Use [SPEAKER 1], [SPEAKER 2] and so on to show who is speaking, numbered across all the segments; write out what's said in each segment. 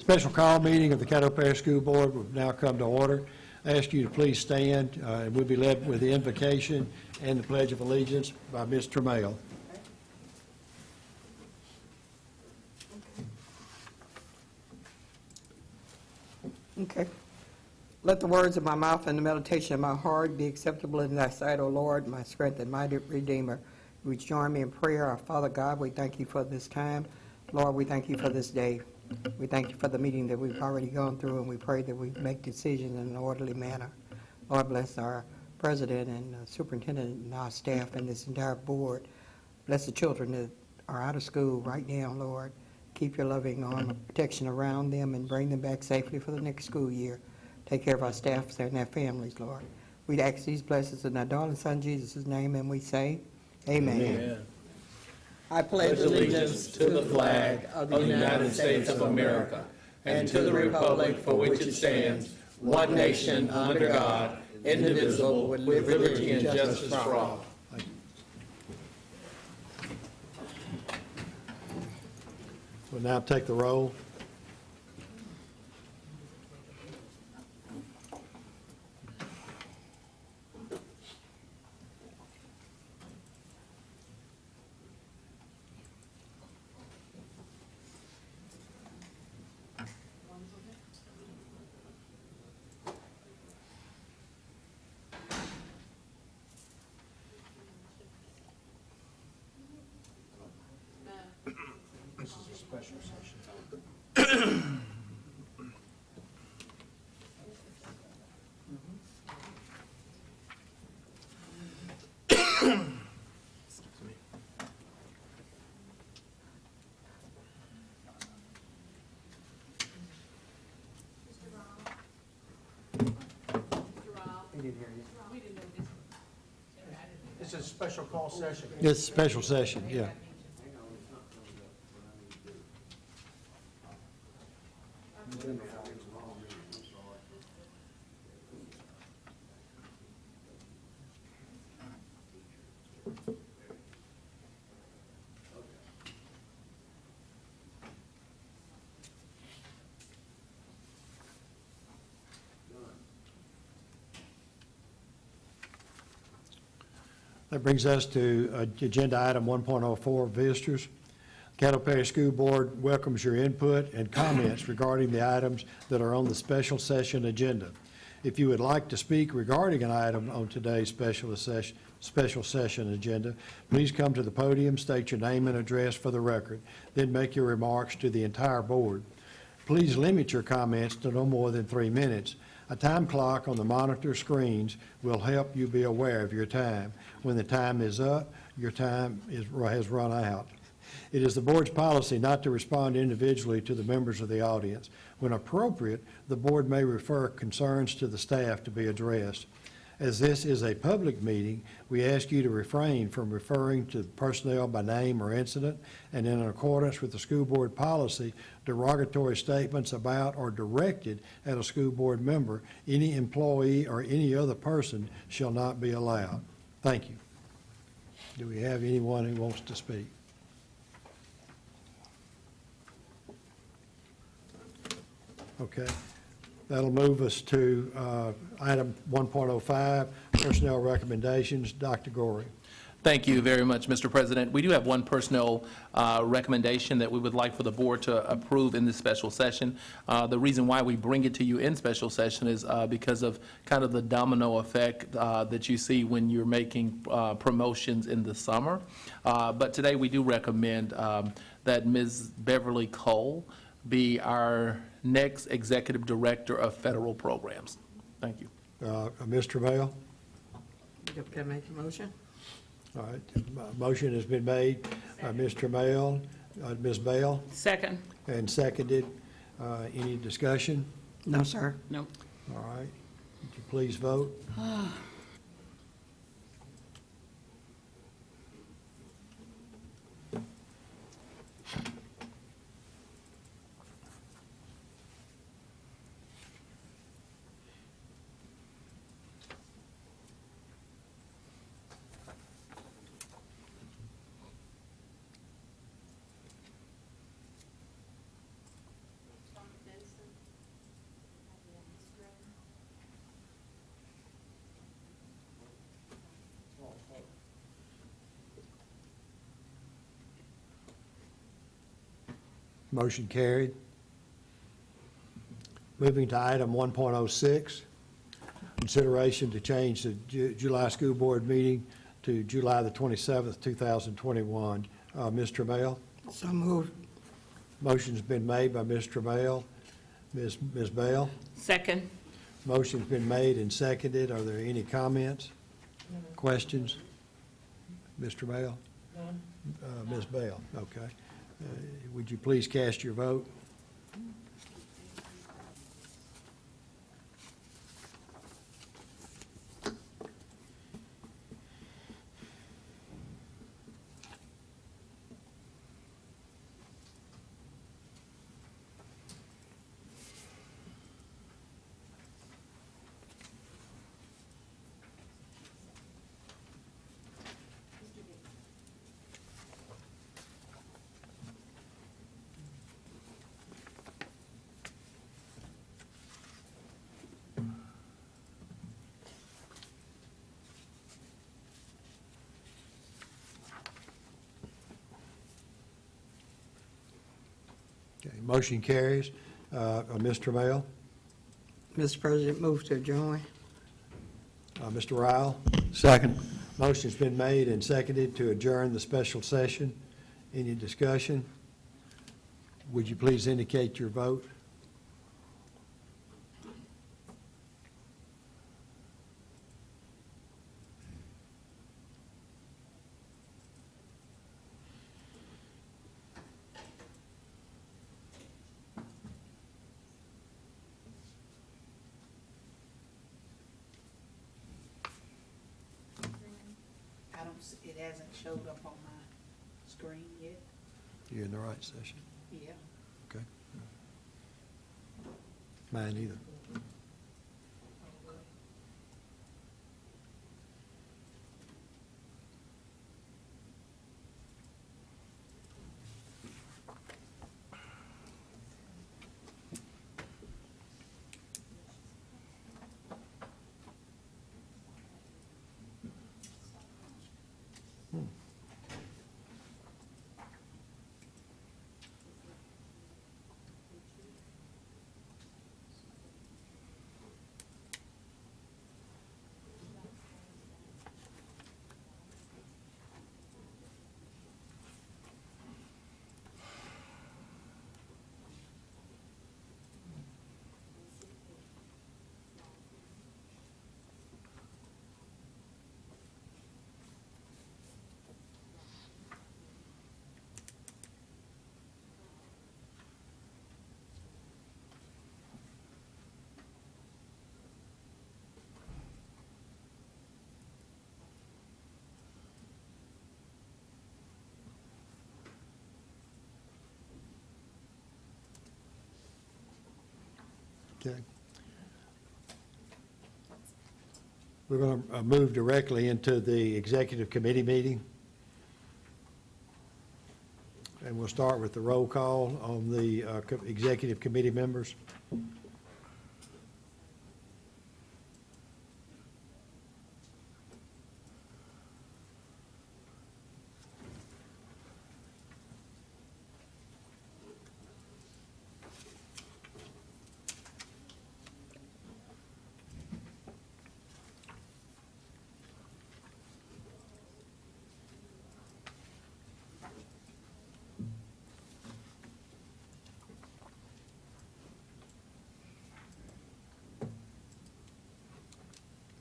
[SPEAKER 1] special call meeting of the Caddo Parish School Board will now come to order. I ask you to please stand, and we'll be led with the invocation and the Pledge of Allegiance by Ms. Tremail.
[SPEAKER 2] Okay. Let the words of my mouth and the meditation of my heart be acceptable in thy sight, O Lord, my strength and my Redeemer. Would you join me in prayer? Our Father God, we thank you for this time. Lord, we thank you for this day. We thank you for the meeting that we've already gone through, and we pray that we make decisions in an orderly manner. Lord, bless our president and superintendent and our staff and this entire board. Bless the children that are out of school right now, Lord. Keep your loving arm of protection around them and bring them back safely for the next school year. Take care of our staff and their families, Lord. We ask these blessings in our darling Son Jesus' name, and we say, Amen.
[SPEAKER 3] Amen.
[SPEAKER 2] I pledge allegiance to the flag of the United States of America and to the republic for which it stands, one nation under God, indivisible, with liberty and justice for all.
[SPEAKER 1] We'll now take the roll.
[SPEAKER 3] This is a special session. It's a special call session.
[SPEAKER 1] It's a special session, yeah. That brings us to agenda item 1.04, visitors. Caddo Parish School Board welcomes your input and comments regarding the items that are on the special session agenda. If you would like to speak regarding an item on today's special session agenda, please come to the podium, state your name and address for the record, then make your remarks to the entire board. Please limit your comments to no more than 3 minutes. A time clock on the monitor screens will help you be aware of your time. When the time is up, your time has run out. It is the board's policy not to respond individually to the members of the audience. When appropriate, the board may refer concerns to the staff to be addressed. As this is a public meeting, we ask you to refrain from referring to personnel by name or incident, and in accordance with the school board policy, derogatory statements about or directed at a school board member, any employee, or any other person shall not be allowed. Thank you. Do we have anyone who wants to speak? Okay. That'll move us to item 1.05, personnel recommendations. Dr. Gorey.
[SPEAKER 4] Thank you very much, Mr. President. We do have one personnel recommendation that we would like for the board to approve in this special session. The reason why we bring it to you in special session is because of kind of the domino effect that you see when you're making promotions in the summer. But today we do recommend that Ms. Beverly Cole be our next Executive Director of Federal Programs. Thank you.
[SPEAKER 1] Mr. Bell?
[SPEAKER 2] Can I make a motion?
[SPEAKER 1] All right. Motion has been made by Mr. Bell, Ms. Bell,
[SPEAKER 5] Second.
[SPEAKER 1] and seconded. Any discussion?
[SPEAKER 2] No, sir.
[SPEAKER 5] No.
[SPEAKER 1] All right. Would you please vote? Motion carried. Moving to item 1.06, consideration to change the July school board meeting to July the 27th, 2021. Ms. Travail?
[SPEAKER 2] So moved.
[SPEAKER 1] Motion's been made by Ms. Travail. Ms. Bell?
[SPEAKER 5] Second.
[SPEAKER 1] Motion's been made and seconded. Are there any comments? Questions? Ms. Travail? Ms. Bell, okay. Would you please cast your vote? Okay, motion carries. Ms. Travail?
[SPEAKER 2] Mr. President, move to adjourn.
[SPEAKER 1] Mr. Ryle?
[SPEAKER 6] Second.
[SPEAKER 1] Motion's been made and seconded to adjourn the special session. Any discussion? Would you please indicate your vote?
[SPEAKER 5] It hasn't showed up on my screen yet.
[SPEAKER 1] You're in the right session.
[SPEAKER 5] Yeah.
[SPEAKER 1] Okay. Mine either. Okay. We're going to move directly into the executive committee meeting. And we'll start with the roll call on the executive committee members.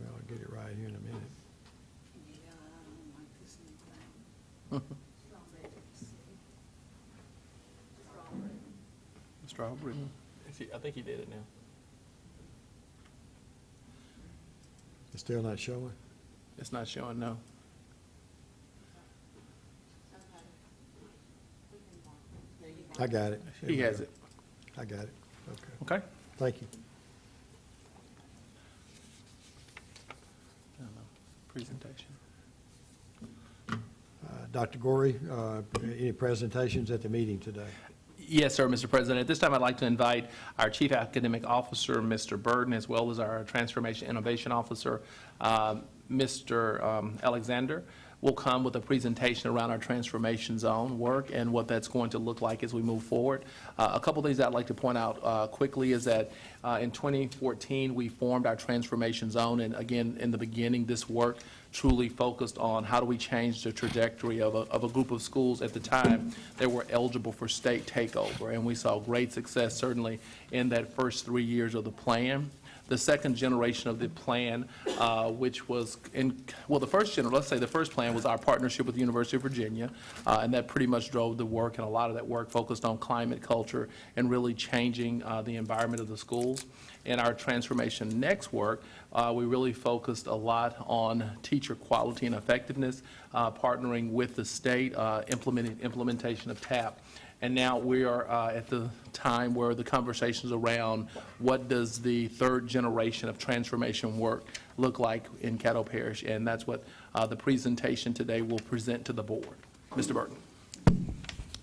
[SPEAKER 1] Well, I'll get it right here in a minute.
[SPEAKER 5] Yeah, I don't like this new thing.
[SPEAKER 4] Mr. Aubrey? I think he did it now.
[SPEAKER 1] It's still not showing?
[SPEAKER 4] It's not showing, no.
[SPEAKER 1] I got it.
[SPEAKER 4] He has it.
[SPEAKER 1] I got it. Okay.
[SPEAKER 4] Okay.
[SPEAKER 1] Thank you.
[SPEAKER 4] Presentation.
[SPEAKER 1] Dr. Gorey, any presentations at the meeting today?
[SPEAKER 4] Yes, sir, Mr. President. At this time, I'd like to invite our Chief Academic Officer, Mr. Burden, as well as our Transformation Innovation Officer, Mr. Alexander. will come with a presentation around our transformation zone work and what that's going to look like as we move forward. A couple things I'd like to point out quickly is that in 2014, we formed our transformation zone, and again, in the beginning, this work truly focused on how do we change the trajectory of a group of schools at the time that were eligible for state takeover, and we saw great success certainly in that first 3 years of the plan. The second generation of the plan, which was the first plan was our partnership with the University of Virginia, and that pretty much drove the work, and a lot of that work focused on climate, culture, and really changing the environment of the schools. In our Transformation Next work, we really focused a lot on teacher quality and effectiveness, partnering with the state, implementation of TAP. And now we are at the time where the conversations around what does the third generation of transformation work look like in Caddo Parish, and that's what the presentation today will present to the board. Mr. Burton.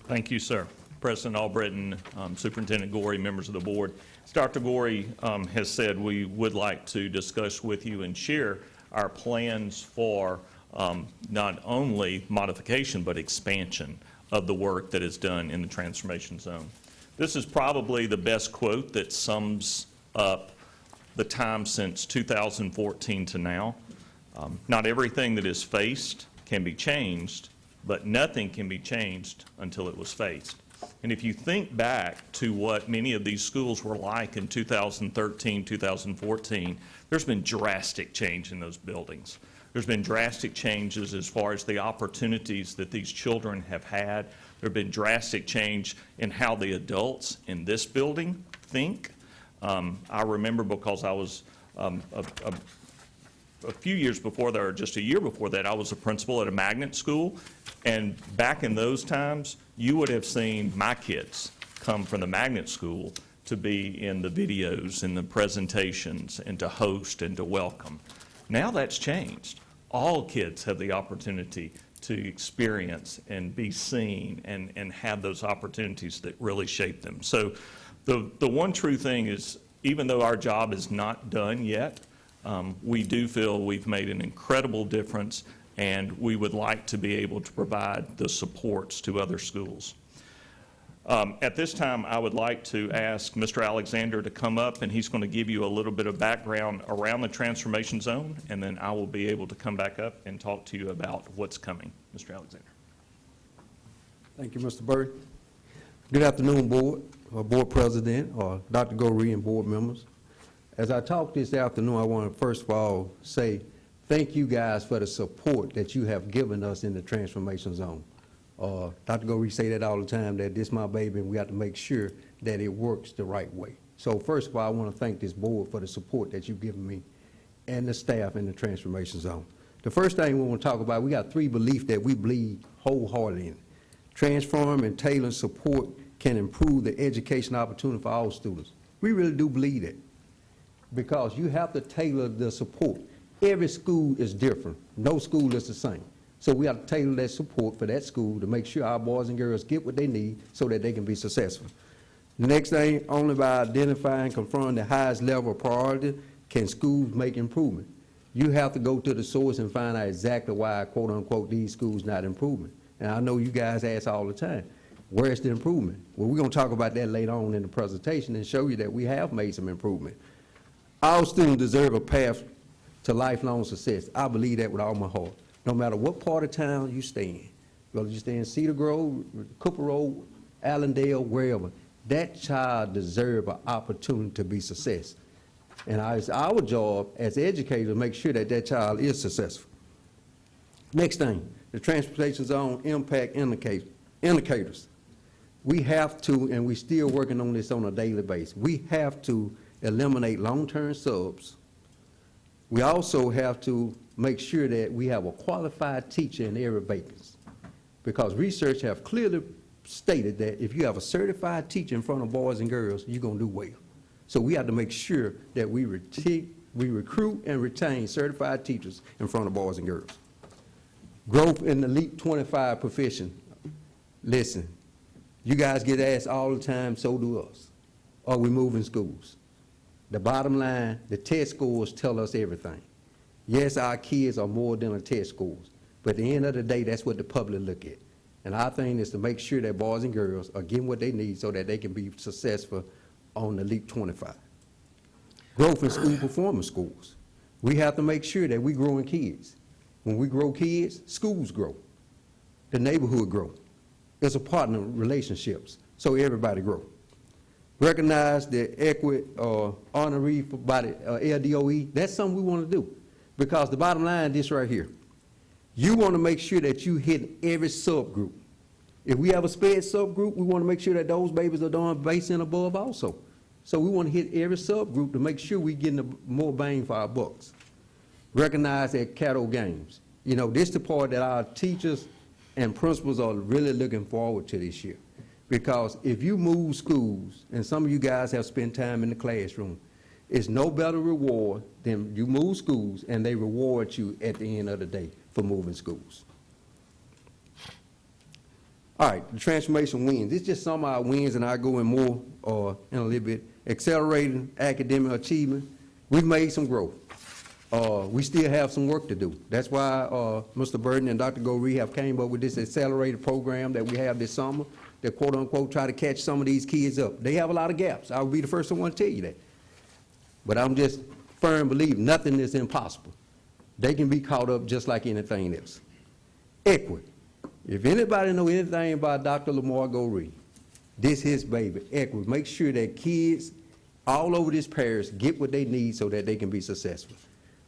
[SPEAKER 6] Thank you, sir. President Albritton, Superintendent Gorey, members of the board. As Dr. Gorey has said, we would like to discuss with you and share our plans for not only modification but expansion of the work that is done in the transformation zone. This is probably the best quote that sums up the time since 2014 to now. Not everything that is faced can be changed, but nothing can be changed until it was faced. And if you think back to what many of these schools were like in 2013, 2014, there's been drastic change in those buildings. There's been drastic changes as far as the opportunities that these children have had. There have been drastic change in how the adults in this building think. I remember because I was a few years before that, or just a year before that, I was a principal at a magnet school. And back in those times, you would have seen my kids come from the magnet school to be in the videos and the presentations and to host and to welcome. Now that's changed. All kids have the opportunity to experience and be seen and have those opportunities that really shape them. So the one true thing is, even though our job is not done yet, we do feel we've made an incredible difference, and we would like to be able to provide the supports to other schools. At this time, I would like to ask Mr. Alexander to come up, and he's going to give you a little bit of background around the transformation zone, and then I will be able to come back up and talk to you about what's coming. Mr. Alexander.
[SPEAKER 7] Thank you, Mr. Bird. Good afternoon, board, or board president, or Dr. Gorey and board members. As I talk this afternoon, I want to first of all say thank you guys for the support that you have given us in the transformation zone. Dr. Gorey say that all the time, that this is my baby and we have to make sure that it works the right way. So first of all, I want to thank this board for the support that you've given me and the staff in the transformation zone. The first thing we want to talk about, we got 3 beliefs that we believe wholeheartedly in. Transform and tailor support can improve the education opportunity for all students. We really do believe that, because you have to tailor the support. Every school is different. No school is the same. So we have to tailor that support for that school to make sure our boys and girls get what they need so that they can be successful. The next thing, only by identifying and confirming the highest level of priority can schools make improvement. You have to go to the source and find out exactly why, quote unquote, these schools not improving. And I know you guys ask all the time, where's the improvement? Well, we're going to talk about that later on in the presentation and show you that we have made some improvement. All students deserve a path to lifelong success. I believe that with all my heart. No matter what part of town you stay in, whether you stay in Cedar Grove, Cooper Road, Allendale, wherever, that child deserves an opportunity to be successful. And it's our job as educators to make sure that that child is successful. Next thing, the transportation zone impact indicators. We have to, and we're still working on this on a daily basis, we have to eliminate long-term subs. We also have to make sure that we have a qualified teacher in every vacancy, because research have clearly stated that if you have a certified teacher in front of boys and girls, you're going to do well. So we have to make sure that we recruit and retain certified teachers in front of boys and girls. Growth in the Elite 25 profession. Listen, you guys get asked all the time, so do us. Are we moving schools? The bottom line, the test scores tell us everything. Yes, our kids are more than a test scores, But at the end of the day, that's what the public look at. And our thing is to make sure that boys and girls are getting what they need so that they can be successful on the Leap 25. Growth in school performance scores. We have to make sure that we growing kids. When we grow kids, schools grow. The neighborhood grow. It's a partner relationships, so everybody grow. Recognize the equity honoree by the LDOE. That's something we want to do. Because the bottom line is this right here. You want to make sure that you hit every subgroup. If we have a SPED subgroup, we want to make sure that those babies are doing base and above also. So we want to hit every subgroup to make sure we're getting more bang for our bucks. Recognize at Caddo games. You know, this is the part that our teachers and principals are really looking forward to this year. Because if you move schools, and some of you guys have spent time in the classroom, it's no better reward than you move schools and they reward you at the end of the day for moving schools. All right, the transformation wins. It's just some of our wins, and I'll go in more in a little bit. Accelerating academic achievement. We've made some growth. We still have some work to do. That's why Mr. Burden and Dr. Goree have came up with this accelerated program that we have this summer that quote unquote try to catch some of these kids up. They have a lot of gaps. I'll be the first one to tell you that. But I'm just firm believer nothing is impossible. They can be caught up just like anything else. Equity. If anybody know anything about Dr. Lamar Goree, this his baby, equity. Make sure that kids all over this parish get what they need so that they can be successful.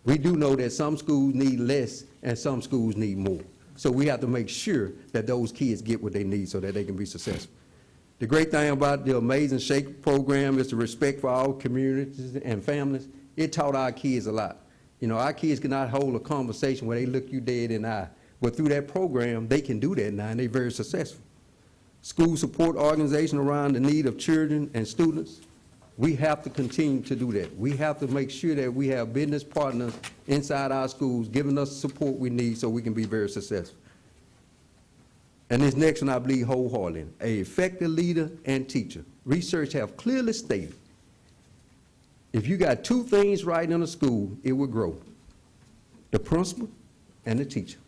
[SPEAKER 7] We do know that some schools need less and some schools need more. So we have to make sure that those kids get what they need so that they can be successful. The great thing about the Amazing Shake program is the respect for all communities and families. It taught our kids a lot. You know, our kids cannot hold a conversation where they look you dead in the eye. But through that program, they can do that now, and they're very successful. School support organization around the need of children and students. We have to continue to do that. We have to make sure that we have business partners inside our schools giving us the support we need so we can be very successful. And this next one I believe wholeheartedly in, an effective leader and teacher. Research have clearly stated, if you got two things right in a school, it will grow. The principal and the teacher.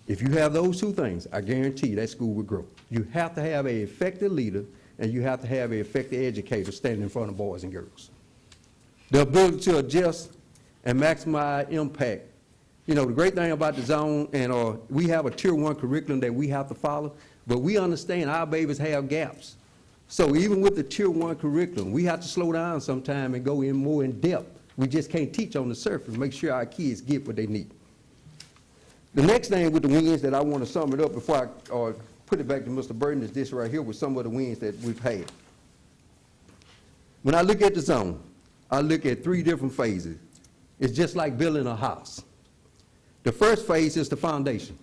[SPEAKER 7] If you have those two things, I guarantee you that school will grow. You have to have an effective leader and you have to have an effective educator standing in front of boys and girls. The ability to adjust and maximize impact. You know, the great thing about the zone, and we have a tier 1 curriculum that we have to follow, but we understand our babies have gaps. So even with the tier 1 curriculum, we have to slow down sometime and go in more in depth. We just can't teach on the surface, make sure our kids get what they need. The next thing with the wins that I want to sum it up before I put it back to Mr. Burton is this right here with some of the wins that we've had. When I look at the zone, I look at 3 different phases. It's just like building a house. The first phase is the foundation.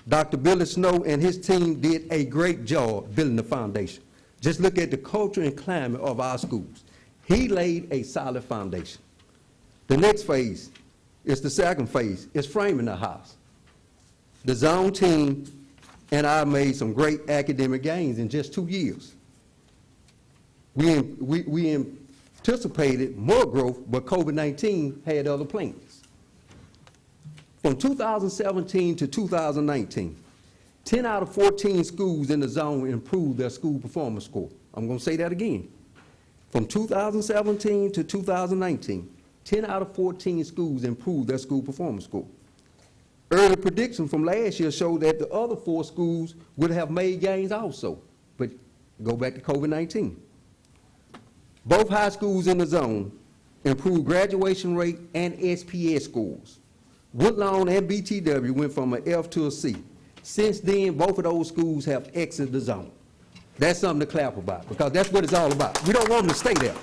[SPEAKER 7] Dr. Billy Snow and his team did a great job building the foundation. Just look at the culture and climate of our schools. He laid a solid foundation. The next phase is the second phase. It's framing the house. The zone team and I made some great academic gains in just 2 years. We anticipated more growth, but COVID-19 had other plans. From 2017 to 2019, 10 out of 14 schools in the zone improved their school performance score. I'm going to say that again. From 2017 to 2019, 10 out of 14 schools improved their school performance score. Early prediction from last year showed that the other 4 schools would have made gains also, but go back to COVID-19. Both high schools in the zone improved graduation rate and SPS scores. Woodlawn and BTW went from an F to a C. Since then, both of those schools have exited the zone. That's something to clap about, because that's what it's all about. We don't want them to stay there.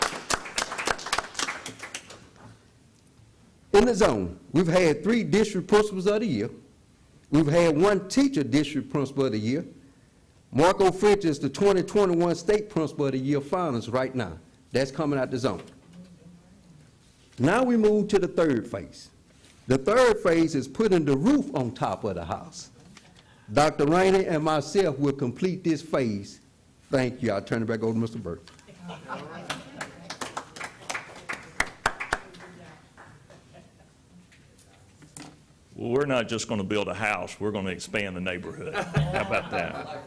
[SPEAKER 7] In the zone, we've had 3 district principals of the year. We've had 1 teacher district principal of the year. Marco French is the 2021 state principal of the year finalist right now. That's coming out the zone. Now we move to the third phase. The third phase is putting the roof on top of the house. Dr. Rainey and myself will complete this phase. Thank you. I'll turn it back over to Mr. Burke.
[SPEAKER 6] well, we're not just going to build a house, we're going to expand the neighborhood. How about that?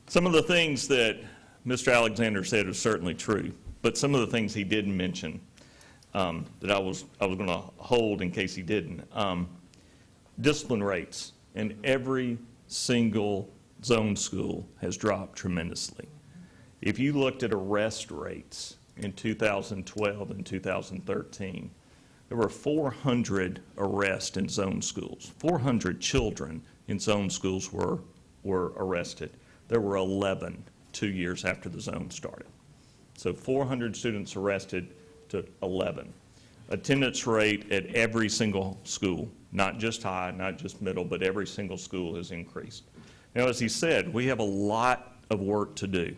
[SPEAKER 6] Some of the things that Mr. Alexander said are certainly true, but some of the things he didn't mention that I was going to hold in case he didn't. Discipline rates in every single zone school has dropped tremendously. If you looked at arrest rates in 2012 and 2013, there were 400 arrests in zone schools. 400 children in zone schools were arrested. There were 11 2 years after the zone started. So 400 students arrested to 11. Attendance rate at every single school, not just high, not just middle, but every single school has increased. Now, as he said, we have a lot of work to do.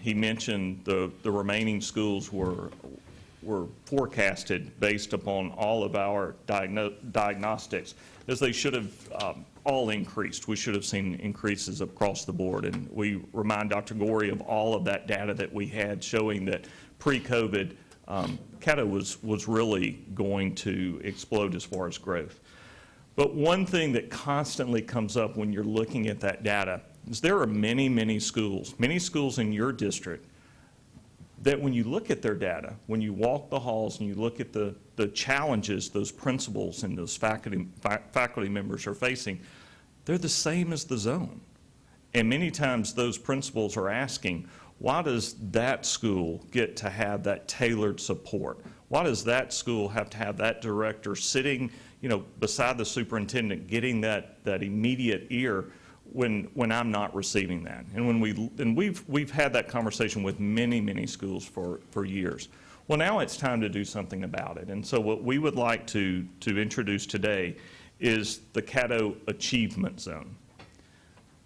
[SPEAKER 6] He mentioned the remaining schools were forecasted based upon all of our diagnostics, as they should have all increased. We should have seen increases across the board, and we remind Dr. Gorey of all of that data that we had showing that pre-COVID, Caddo was really going to explode as far as growth. But one thing that constantly comes up when you're looking at that data is there are many schools in your district that when you look at their data, when you walk the halls and you look at the challenges those principals and those faculty members are facing, they're the same as the zone. And many times those principals are asking, why does that school get to have that tailored support? Why does that school have to have that director sitting, beside the superintendent, getting that immediate ear when I'm not receiving that? And we've had that conversation with many schools for years. Well, now it's time to do something about it. And so what we would like to introduce today is the Caddo Achievement Zone.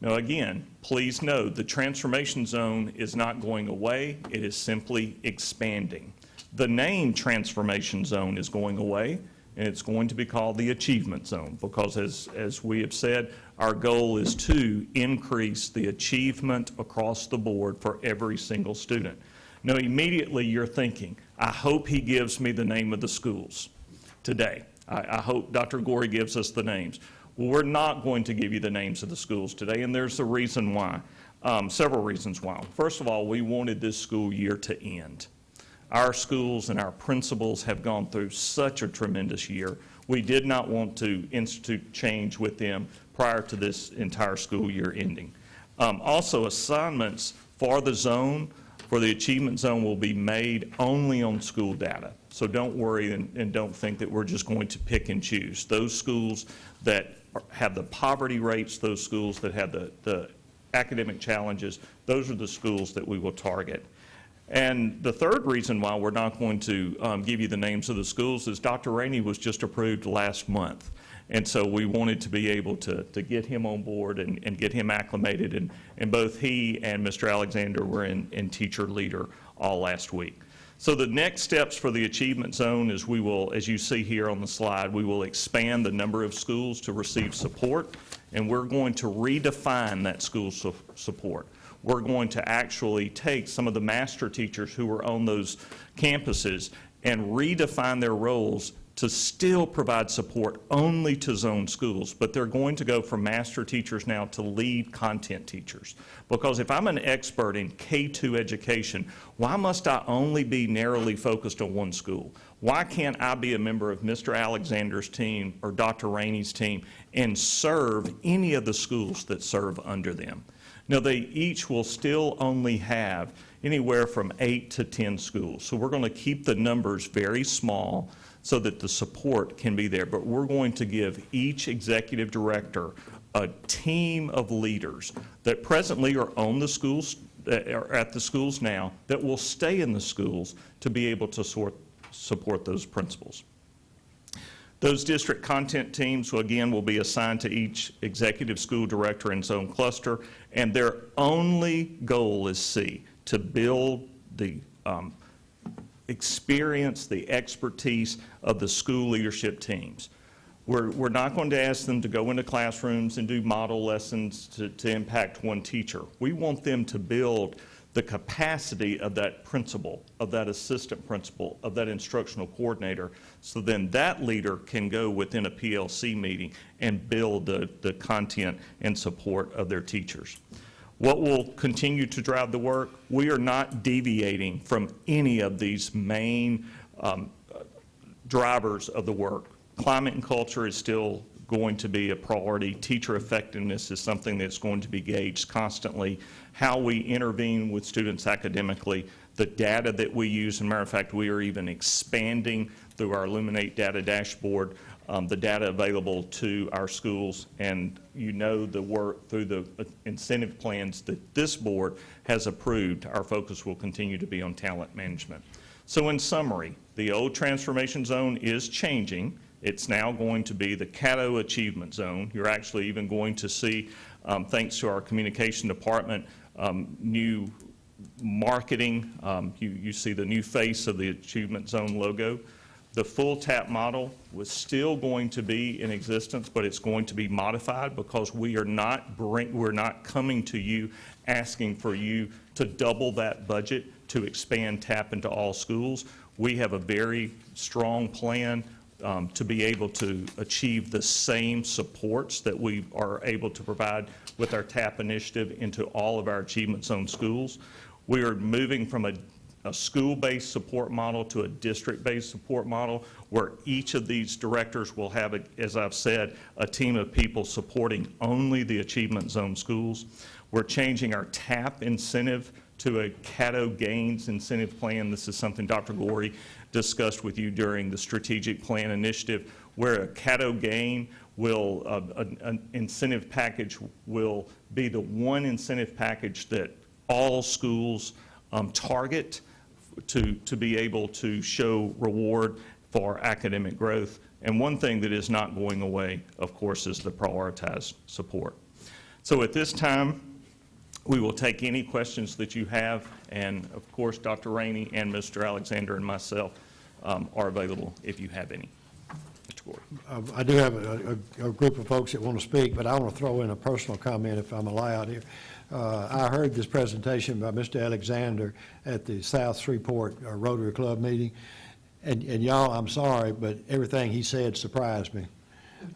[SPEAKER 6] Now, again, please know the transformation zone is not going away. It is simply expanding. The name transformation zone is going away, and it's going to be called the achievement zone because, as we have said, our goal is to increase the achievement across the board for every single student. Now, immediately you're thinking, I hope he gives me the name of the schools today. I hope Dr. Gorey gives us the names. Well, we're not going to give you the names of the schools today, and there's a reason why, several reasons why. First of all, we wanted this school year to end. Our schools and our principals have gone through such a tremendous year. We did not want to institute change with them prior to this entire school year ending. Also, assignments for the zone, for the achievement zone, will be made only on school data. So don't worry and don't think that we're just going to pick and choose. Those schools that have the poverty rates, those schools that have the academic challenges, those are the schools that we will target. And the third reason why we're not going to give you the names of the schools is Dr. Rainey was just approved last month. And so we wanted to be able to get him on board and get him acclimated. And both he and Mr. Alexander were in teacher leader all last week. So the next steps for the achievement zone is we will, as you see here on the slide, we will expand the number of schools to receive support, and we're going to redefine that school support. We're going to actually take some of the master teachers who are on those campuses and redefine their roles to still provide support only to zone schools, but they're going to go from master teachers now to lead content teachers. Because if I'm an expert in K-2 education, why must I only be narrowly focused on one school? Why can't I be a member of Mr. Alexander's team or Dr. Rainey's team and serve any of the schools that serve under them? Now, they each will still only have anywhere from 8 to 10 schools. So we're going to keep the numbers very small so that the support can be there. But we're going to give each executive director a team of leaders that presently are on the schools, are at the schools now, that will stay in the schools to be able to support those principals. Those district content teams, will be assigned to each executive school director and zone cluster, and their only goal is to build the experience, the expertise of the school leadership teams. We're not going to ask them to go into classrooms and do model lessons to impact one teacher. We want them to build the capacity of that principal, of that assistant principal, of that instructional coordinator, so then that leader can go within a PLC meeting and build the content and support of their teachers. What will continue to drive the work? We are not deviating from any of these main drivers of the work. Climate and culture is still going to be a priority. Teacher effectiveness is something that's going to be gauged constantly. How we intervene with students academically, the data that we use, as a matter of fact, we are even expanding through our Illuminate data dashboard, the data available to our schools, and you know the work through the incentive plans that this board has approved. Our focus will continue to be on talent management. So in summary, the old transformation zone is changing. It's now going to be the Caddo Achievement Zone. You're actually even going to see, thanks to our communication department, new marketing. You see the new face of the Achievement Zone logo. The full TAP model was still going to be in existence, but it's going to be modified because we're not coming to you asking for you to double that budget to expand TAP into all schools. We have a very strong plan to be able to achieve the same supports that we are able to provide with our TAP initiative into all of our Achievement Zone schools. We are moving from a school-based support model to a district-based support model where each of these directors will have, as I've said, a team of people supporting only the Achievement Zone schools. We're changing our TAP incentive to a Caddo Gains incentive plan. This is something Dr. Gorey discussed with you during the strategic plan initiative, where a Caddo Gain will, an incentive package will be the one incentive package that all schools target to be able to show reward for academic growth. And one thing that is not going away, of course, is the prioritized support. So at this time, we will take any questions that you have, and of course, Dr. Rainey and Mr. Alexander and myself are available if you have any. Mr. Gordon.
[SPEAKER 1] I do have a group of folks that want to speak, but I want to throw in a personal comment if I'm allowed here. I heard this presentation by Mr. Alexander at the South Shreveport Rotary Club meeting, and y'all, I'm sorry, but everything he said surprised me.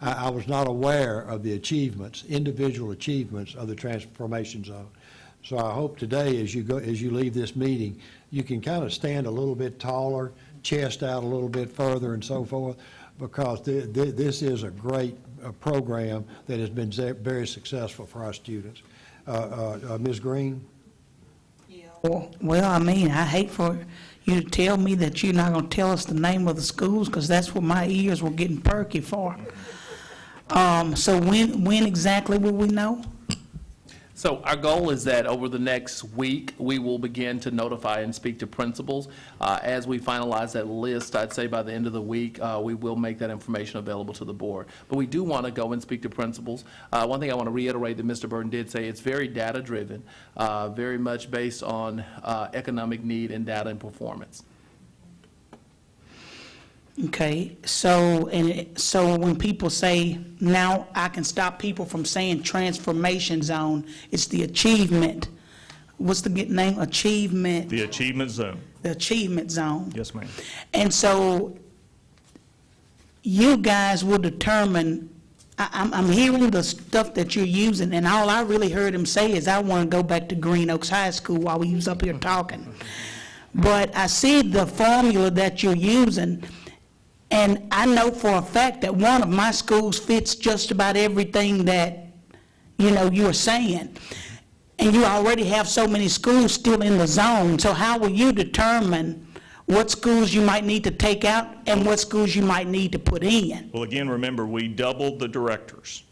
[SPEAKER 1] I was not aware of the achievements, individual achievements of the transformation zone. So I hope today, as you leave this meeting, you can kind of stand a little bit taller, chest out a little bit further, and so forth, because this is a great program that has been very successful for our students. Ms. Green?
[SPEAKER 5] Well, I mean, I hate for you to tell me that you're not going to tell us the name of the schools, because that's what my ears were getting perky for. So when exactly will we know?
[SPEAKER 4] So our goal is that over the next week, we will begin to notify and speak to principals. As we finalize that list, I'd say by the end of the week, we will make that information available to the board. But we do want to go and speak to principals. One thing I want to reiterate that Mr. Burton did say, it's very data-driven, very much based on economic need and data and performance.
[SPEAKER 5] Okay, so when people say, now I can stop people from saying transformation zone, it's the achievement, what's the name, achievement?
[SPEAKER 6] The Achievement Zone.
[SPEAKER 5] The achievement zone.
[SPEAKER 6] Yes, ma'am.
[SPEAKER 5] And so you guys will determine, I'm hearing the stuff that you're using, and all I really heard him say is, I want to go back to Green Oaks High School while we was up here talking. But I see the formula that you're using, and I know for a fact that one of my schools fits just about everything that, you're saying. And you already have so many schools still in the zone, so how will you determine what schools you might need to take out and what schools you might need to put in?
[SPEAKER 6] Well, again, remember, we doubled the directors.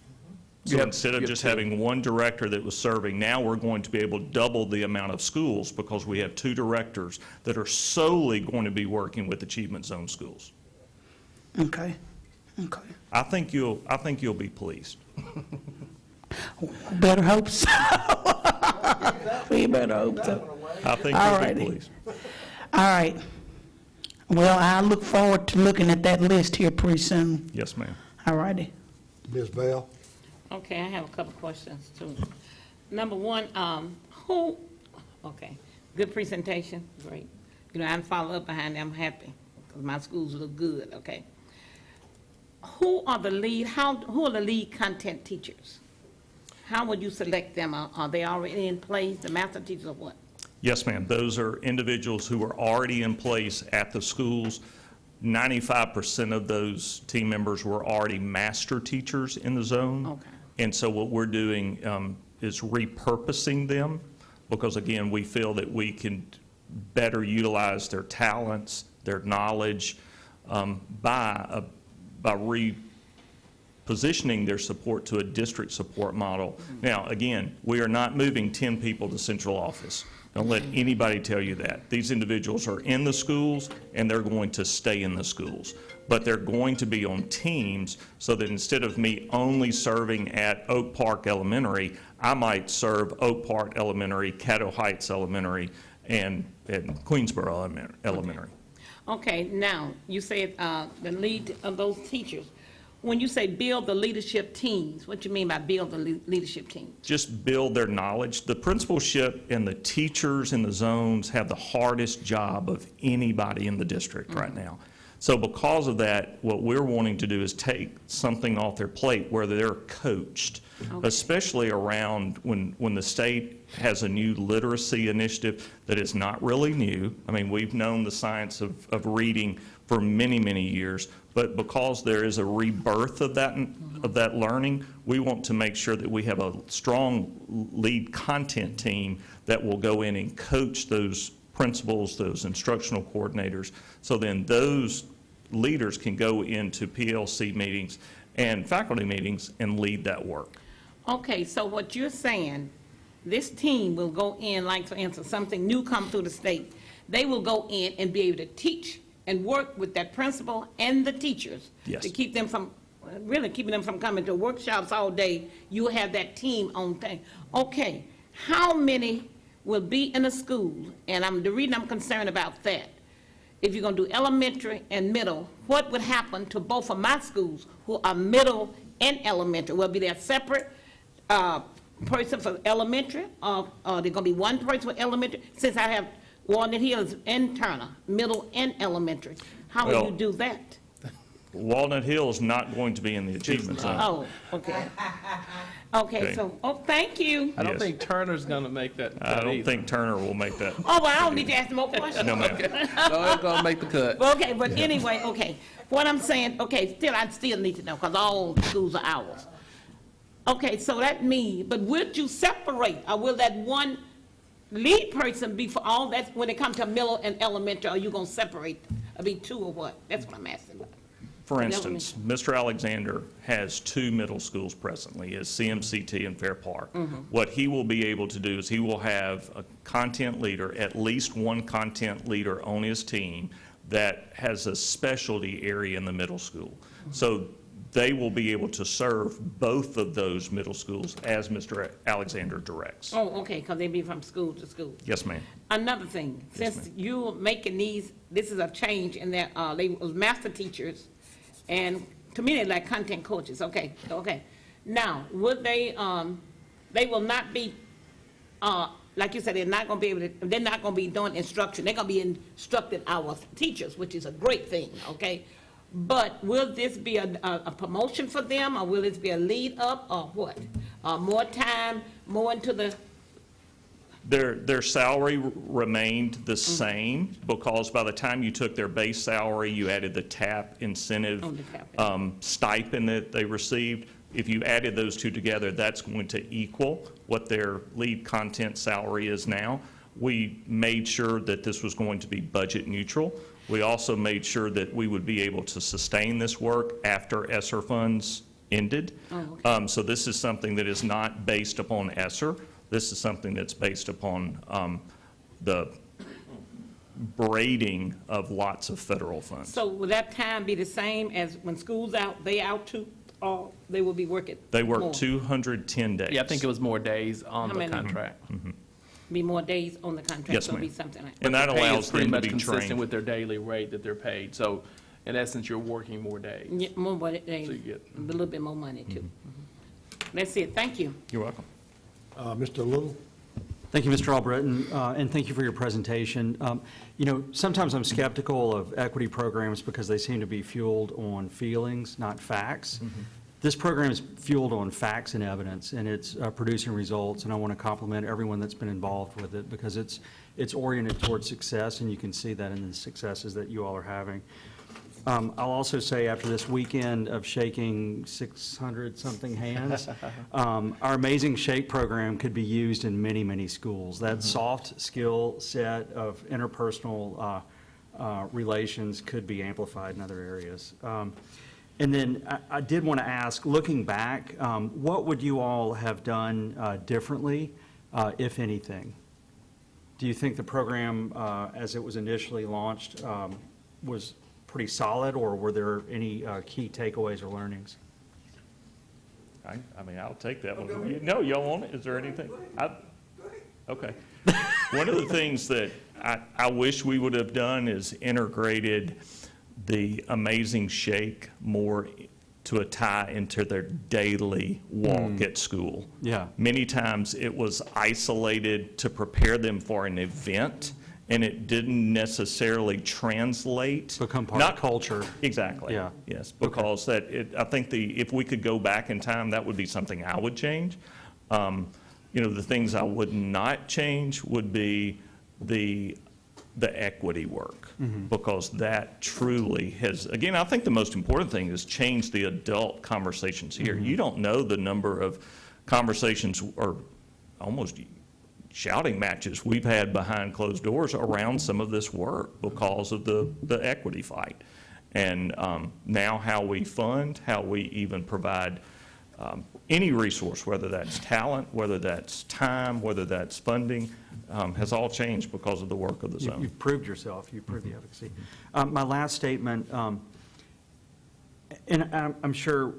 [SPEAKER 6] So
[SPEAKER 4] You have-
[SPEAKER 6] instead of
[SPEAKER 4] you have
[SPEAKER 6] just
[SPEAKER 4] two.
[SPEAKER 6] having one director that was serving, now we're going to be able to double the amount of schools because we have two directors that are solely going to be working with Achievement Zone schools.
[SPEAKER 5] Okay.
[SPEAKER 6] I think you'll be pleased.
[SPEAKER 5] Better hope so. We better hope so.
[SPEAKER 6] I think
[SPEAKER 5] All
[SPEAKER 6] you'll be
[SPEAKER 5] righty.
[SPEAKER 6] pleased.
[SPEAKER 5] All right. Well, I look forward to looking at that list here pretty soon.
[SPEAKER 6] Yes, ma'am.
[SPEAKER 5] All righty.
[SPEAKER 1] Ms. Bell?
[SPEAKER 8] Okay, I have a couple questions too. Number one, Good presentation, great. You know, I'm follow up behind it, I'm happy, because my schools look good, okay. Who are the lead content teachers? How would you select them? Are they already in place, the master teachers or what?
[SPEAKER 6] Yes, ma'am. Those are individuals who are already in place at the schools. 95% of those team members were already master teachers in the zone.
[SPEAKER 8] Okay.
[SPEAKER 6] And so what we're doing is repurposing them, because again, we feel that we can better utilize their talents, their knowledge, by repositioning their support to a district support model. Now, again, we are not moving 10 people to central office. Don't let anybody tell you that. These individuals are in the schools, and they're going to stay in the schools. But they're going to be on teams, so that instead of me only serving at Oak Park Elementary, I might serve Oak Park Elementary, Caddo Heights Elementary, and Queensboro Elementary.
[SPEAKER 8] Okay, now, you said the lead of those teachers. When you say build the leadership teams, what you mean by build the leadership team?
[SPEAKER 6] Just build their knowledge. The principalship and the teachers in the zones have the hardest job of anybody in the district right now. So because of that, what we're wanting to do is take something off their plate where they're coached, especially around when the state has a new literacy initiative that is not really new. I mean, we've known the science of reading for many, many years, but because there is a rebirth of that learning, we want to make sure that we have a strong lead content team that will go in and coach those principals, those instructional coordinators, so then those leaders can go into PLC meetings and faculty meetings and lead that work.
[SPEAKER 8] Okay, so what you're saying, this team will go in, like for instance, something new come through the state, they will go in and be able to teach and work with that principal and the teachers.
[SPEAKER 6] Yes.
[SPEAKER 8] To keep them from, really keeping them from coming to workshops all day, you will have that team on thing. Okay, how many will be in a school? And the reason I'm concerned about that, if you're gonna do elementary and middle, what would happen to both of my schools who are middle and elementary? Will be there separate person for elementary, or there gonna be one person for elementary? Since I have Walnut Hills and Turner, middle and elementary, how will you
[SPEAKER 6] Well-
[SPEAKER 8] do that?
[SPEAKER 6] Walnut Hill is not going to be in the achievement zone.
[SPEAKER 8] Oh, okay. Okay, so, thank you.
[SPEAKER 4] I don't
[SPEAKER 6] Yes.
[SPEAKER 4] think Turner's going to make that
[SPEAKER 6] I
[SPEAKER 4] cut
[SPEAKER 6] don't
[SPEAKER 4] either.
[SPEAKER 6] think Turner will make that.
[SPEAKER 8] Oh, well, I don't need to ask more questions.
[SPEAKER 6] No, ma'am.
[SPEAKER 4] No, it's going to make the cut.
[SPEAKER 8] Okay, but anyway, okay, what I'm saying, okay, I still need to know, because all schools are ours. Okay, so that means, but would you separate, or will that one lead person be for all that, when it comes to middle and elementary, are you gonna separate, or be two or what? That's what I'm asking about.
[SPEAKER 6] For instance, Mr. Alexander has 2 middle schools presently, is CMCT and Fair Park. What he will be able to do is he will have a content leader, at least one content leader on his team that has a specialty area in the middle school. So they will be able to serve both of those middle schools as Mr. Alexander directs.
[SPEAKER 8] Oh, okay, because they be from school to school.
[SPEAKER 6] Yes, ma'am.
[SPEAKER 8] Another thing,
[SPEAKER 6] Yes,
[SPEAKER 8] since you're making these, this is a change in that, they was master teachers, and to me, they're like content coaches, okay. Now, would they will not be, like you said, they're not gonna be able to, they're not gonna be doing instruction, they're gonna be instructing our teachers, which is a great thing, okay? But will this be a promotion for them, or will this be a lead up, or what? More time, more into the,
[SPEAKER 6] Their salary remained the same, because by the time you took their base salary, you added the TAP incentive
[SPEAKER 8] Oh, the TAP.
[SPEAKER 6] stipend that they received. If you added those two together, that's going to equal what their lead content salary is now. We made sure that this was going to be budget neutral. We also made sure that we would be able to sustain this work after ESSER funds ended.
[SPEAKER 8] Oh, okay.
[SPEAKER 6] So this is something that is not based upon ESSER. This is something that's based upon the braiding of lots of federal funds.
[SPEAKER 8] so will that time be the same as when school's out, they out too, or they will be working
[SPEAKER 6] They work
[SPEAKER 8] more?
[SPEAKER 6] 210 days.
[SPEAKER 4] Yeah, I think it was more days on
[SPEAKER 8] How
[SPEAKER 4] the
[SPEAKER 8] many?
[SPEAKER 4] contract.
[SPEAKER 8] Be more days on the contract?
[SPEAKER 6] Yes,
[SPEAKER 8] So it'll be
[SPEAKER 6] ma'am.
[SPEAKER 8] something like.
[SPEAKER 6] And that
[SPEAKER 4] The pay is
[SPEAKER 6] allows
[SPEAKER 4] pretty
[SPEAKER 6] them to
[SPEAKER 4] much
[SPEAKER 6] be
[SPEAKER 4] consistent
[SPEAKER 6] trained.
[SPEAKER 4] with their daily rate that they're paid. So in essence, you're working more days.
[SPEAKER 8] Yeah, more days,
[SPEAKER 4] So you get-
[SPEAKER 8] a little bit more money too.
[SPEAKER 6] Mm-hmm.
[SPEAKER 8] That's it, thank you.
[SPEAKER 6] You're welcome.
[SPEAKER 1] Mr. Little?
[SPEAKER 9] Thank you, Mr. Albritton, and thank you for your presentation. You know, sometimes I'm skeptical of equity programs because they seem to be fueled on feelings, not facts. This program is fueled on facts and evidence, and it's producing results, and I want to compliment everyone that's been involved with it because it's oriented towards success, and you can see that in the successes that you all are having. I'll also say, after this weekend of shaking 600-something hands, our Amazing Shake program could be used in many, many schools. That soft skill set of interpersonal relations could be amplified in other areas. And then I did want to ask, looking back, what would you all have done differently, if anything? Do you think the program, as it was initially launched, was pretty solid, or were there any key takeaways or learnings?
[SPEAKER 6] I mean, I'll take that one. No, y'all want it? Is there anything? Okay. One of the things that I wish we would have done is integrated the Amazing Shake more to a tie into their daily walk at school.
[SPEAKER 9] Yeah.
[SPEAKER 6] Many times it was isolated to prepare them for an event, and it didn't necessarily translate.
[SPEAKER 9] Become part of culture.
[SPEAKER 6] Exactly.
[SPEAKER 9] Yeah.
[SPEAKER 6] Yes, because I think if we could go back in time, that would be something I would change. You know, the things I would not change would be the equity work, because that truly has, again, I think the most important thing is change the adult conversations here. You don't know the number of conversations or almost shouting matches we've had behind closed doors around some of this work because of the equity fight. And now how we fund, how we even provide any resource, whether that's talent, whether that's time, whether that's funding, has all changed because of the work of the zone.
[SPEAKER 9] You've proved yourself, you've proved the efficacy. My last statement, and I'm sure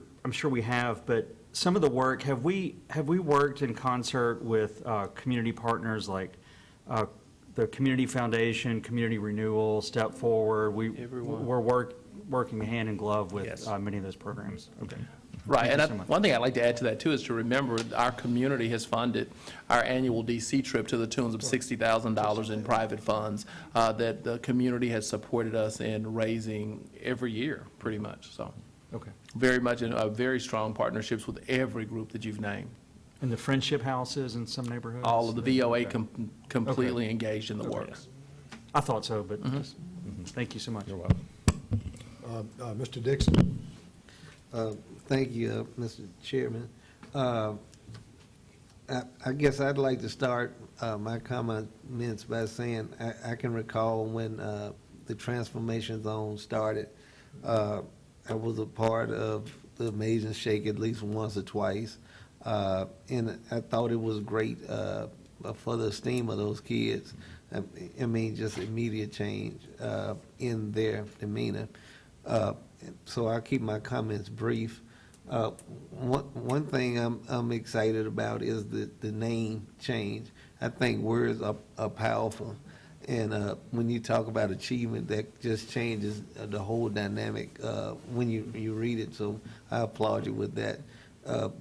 [SPEAKER 9] we have, but some of the work, have we worked in concert with community partners like the Community Foundation, Community Renewal, Step Forward? We're working hand in glove with
[SPEAKER 6] Yes.
[SPEAKER 9] many of those programs. Okay.
[SPEAKER 4] Right,
[SPEAKER 9] Thank
[SPEAKER 4] and
[SPEAKER 9] you so much.
[SPEAKER 4] one thing I'd like to add to that too is to remember our community has funded our annual DC trip to the tunes of $60,000 in private funds that the community has supported us in raising every year, pretty much, so.
[SPEAKER 9] Okay.
[SPEAKER 4] Very much in very strong partnerships with every group that you've named.
[SPEAKER 9] And the friendship houses in some neighborhoods?
[SPEAKER 4] All of the VOA completely engaged in the work.
[SPEAKER 9] I thought so, but thank you so much.
[SPEAKER 6] You're welcome.
[SPEAKER 1] Mr. Dixon?
[SPEAKER 10] Thank you, Mr. Chairman. I guess I'd like to start my comments by saying I can recall when the transformation zone started. I was a part of the Amazing Shake at least once or twice, and I thought it was great for the esteem of those kids. I mean, just immediate change in their demeanor. So I'll keep my comments brief. One thing I'm excited about is the name change. I think words are powerful, and when you talk about achievement, that just changes the whole dynamic when you read it. So I applaud you with that.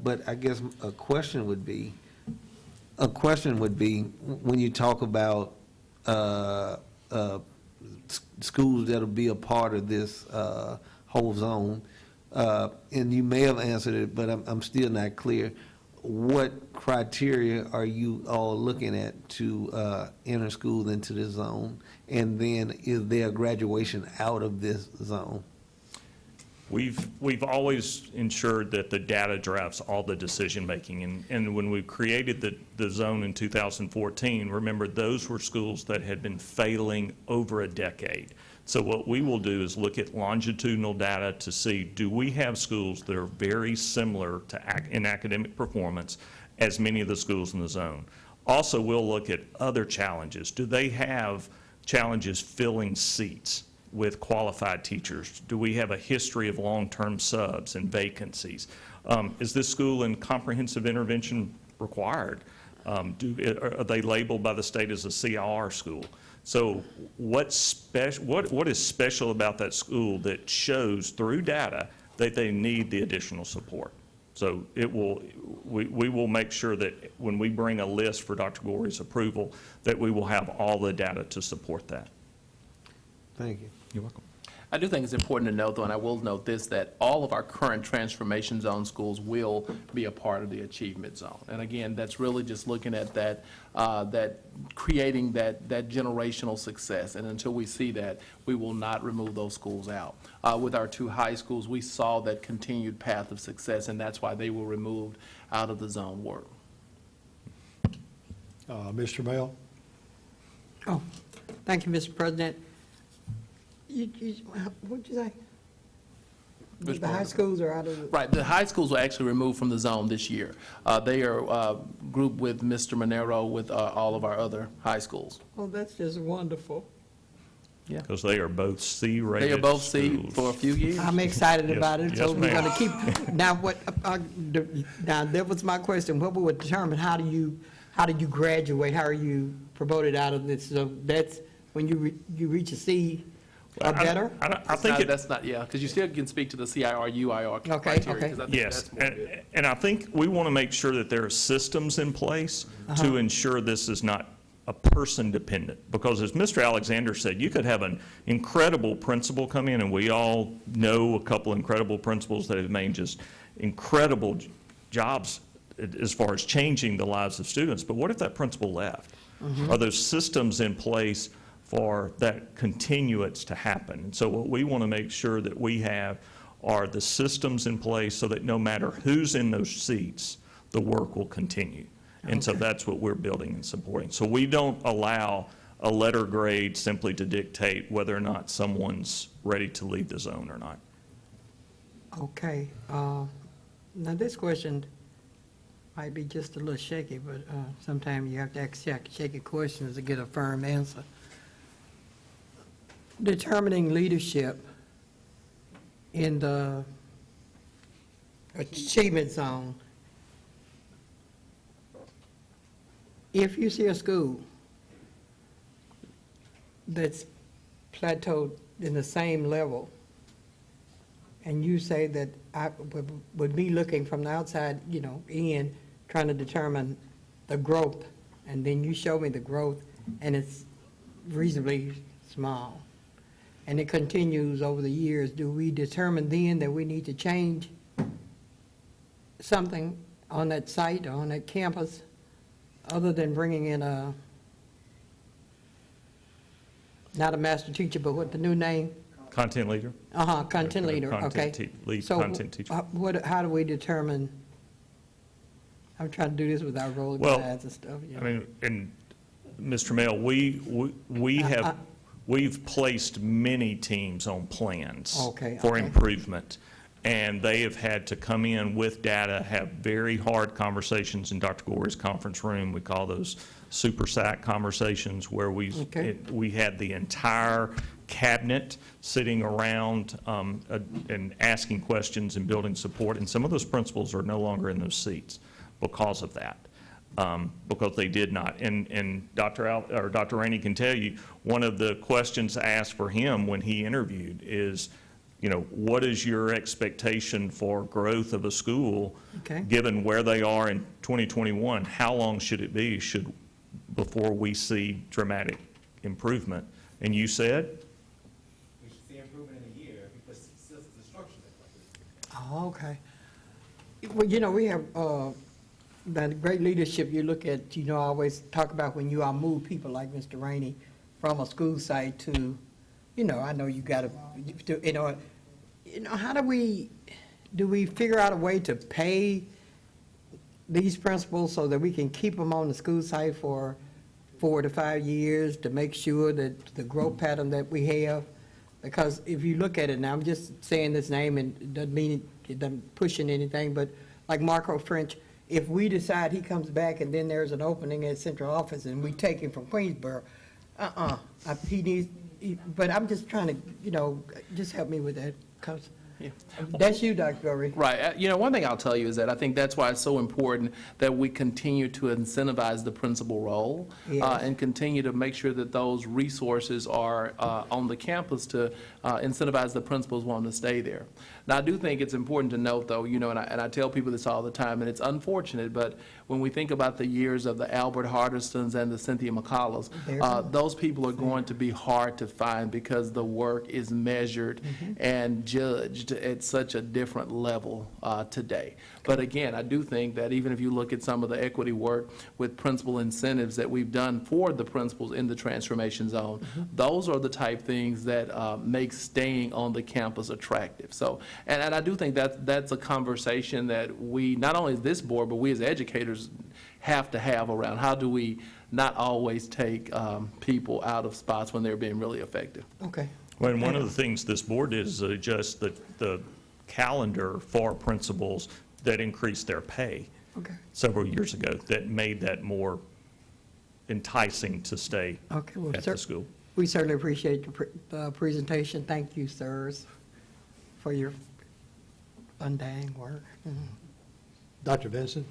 [SPEAKER 10] But I guess a question would be when you talk about schools that'll be a part of this whole zone. And you may have answered it, but I'm still not clear. What criteria are you all looking at to enter schools into this zone? And then is there a graduation out of this zone?
[SPEAKER 6] We've always ensured that the data drives all the decision-making. And when we created the zone in 2014, remember, those were schools that had been failing over a decade. So what we will do is look at longitudinal data to see, do we have schools that are very similar in academic performance as many of the schools in the zone? Also, we'll look at other challenges. Do they have challenges filling seats with qualified teachers? Do we have a history of long-term subs and vacancies? Is this school in comprehensive intervention required? Are they labeled by the state as a CIR school? So what is special about that school that shows through data that they need the additional support? So it will, we will make sure that when we bring a list for Dr. Gorey's approval, that we will have all the data to support that.
[SPEAKER 10] Thank you.
[SPEAKER 6] You're welcome.
[SPEAKER 4] I do think it's important to note, though, and I will note this, that all of our current transformation zone schools will be a part of the achievement zone. And again, that's really just looking at that, creating that generational success. And until we see that, we will not remove those schools out. With our 2 high schools, we saw that continued path of success, and that's why they were removed out of the zone work.
[SPEAKER 1] Mr. Mel?
[SPEAKER 2] Oh, thank you, Mr. President. What'd you say?
[SPEAKER 4] Which
[SPEAKER 2] The high
[SPEAKER 4] part?
[SPEAKER 2] schools are out of the...
[SPEAKER 4] Right, the high schools were actually removed from the zone this year. They are grouped with Mr. Monero with all of our other high schools.
[SPEAKER 2] Oh, that's just wonderful.
[SPEAKER 6] Because they are both C-rated
[SPEAKER 4] They are both C
[SPEAKER 6] schools.
[SPEAKER 4] for a few years.
[SPEAKER 2] I'm excited
[SPEAKER 6] Yes,
[SPEAKER 2] about it, so
[SPEAKER 6] yes,
[SPEAKER 2] we're
[SPEAKER 6] ma'am.
[SPEAKER 2] gonna keep, now what, now that was my question, what would determine how do you graduate, how are you promoted out of this? So that's when you reach a C or better?
[SPEAKER 6] I think it.
[SPEAKER 4] That's not, yeah, because you still can speak to the CIR, UIR
[SPEAKER 2] Okay,
[SPEAKER 4] criteria.
[SPEAKER 2] okay.
[SPEAKER 4] 'cause I think
[SPEAKER 6] Yes,
[SPEAKER 4] that's more good.
[SPEAKER 6] and I think we want to make sure that there are systems in place to ensure this is not a person dependent. Because as Mr. Alexander said, you could have an incredible principal come in, and we all know a couple incredible principals that have made just incredible jobs as far as changing the lives of students. But what if that principal left? Are those systems in place for that continuance to happen? And so what we want to make sure that we have are the systems in place so that no matter who's in those seats, the work will continue. And so that's what we're building and supporting. So we don't allow a letter grade simply to dictate whether or not someone's ready to leave the zone or not.
[SPEAKER 2] Okay, now this question might be just a little shaky, but sometimes you have to ask shaky questions to get a firm answer. Determining leadership in the achievement zone. If you see a school that's plateaued in the same level, and you say that with me looking from the outside, in, trying to determine the growth, and then you show me the growth, and it's reasonably small, and it continues over the years, do we determine then that we need to change something on that site or on that campus, other than bringing in not a master teacher, but what the new name?
[SPEAKER 6] Content leader?
[SPEAKER 2] Content leader, okay.
[SPEAKER 6] Lead
[SPEAKER 2] So,
[SPEAKER 6] content teacher.
[SPEAKER 2] how do we determine, I'm trying to do this without rolling my
[SPEAKER 6] Well,
[SPEAKER 2] eyes and stuff,
[SPEAKER 6] I mean, and Mr. Mel, we've placed many teams on plans
[SPEAKER 2] Okay,
[SPEAKER 6] for
[SPEAKER 2] okay.
[SPEAKER 6] improvement. And they have had to come in with data, have very hard conversations in Dr. Gorey's conference room. We call those super SAC conversations, where we had the entire cabinet sitting around and asking questions and building support. And some of those principals are no longer in those seats because of that. Because they did not. And Dr. Rainey can tell you, one of the questions asked for him when he interviewed is, what is your expectation for growth of a school,
[SPEAKER 2] Okay.
[SPEAKER 6] given where they are in 2021? How long should it be before we see dramatic improvement? And you said?
[SPEAKER 3] We should see improvement in a year because the structure's in place.
[SPEAKER 2] Oh, okay. Well, we have that great leadership you look at, I always talk about when you all move people like Mr. Rainey from a school site to, I know you got to, how do we figure out a way to pay these principals so that we can keep them on the school site for 4 to 5 years to make sure that the growth pattern that we have? Because if you look at it now, I'm just saying this name and it doesn't mean it doesn't pushing anything, but like Marco French, if we decide he comes back and then there's an opening at central office and we take him from Queensboro, he needs, but I'm just trying to, just help me with that, because That's you, Dr. Gorey.
[SPEAKER 4] Right. One thing I'll tell you is that I think that's why it's so important that we continue to incentivize the principal role
[SPEAKER 2] Yes.
[SPEAKER 4] and continue to make sure that those resources are on the campus to incentivize the principals wanting to stay there. Now, I do think it's important to note, though, and I tell people this all the time, and it's unfortunate, but when we think about the years of the Albert Hardistons and the Cynthia McCulloughs, those people are going to be hard to find because the work is measured and judged at such a different level today. But again, I do think that even if you look at some of the equity work with principal incentives that we've done for the principals in the transformation zone, those are the type things that make staying on the campus attractive. So, and I do think that's a conversation that we, not only as this board, but we as educators have to have around how do we not always take people out of spots when they're being really effective.
[SPEAKER 2] Okay.
[SPEAKER 6] Well, and one of the things this board did is adjust the calendar for principals that increased their pay
[SPEAKER 2] Okay.
[SPEAKER 6] several years ago, that made that more enticing to stay
[SPEAKER 2] Okay, well,
[SPEAKER 6] at
[SPEAKER 2] sir,
[SPEAKER 6] the school.
[SPEAKER 2] we certainly appreciate the presentation. Thank you, sirs, for your undying work.
[SPEAKER 1] Dr. Vincent?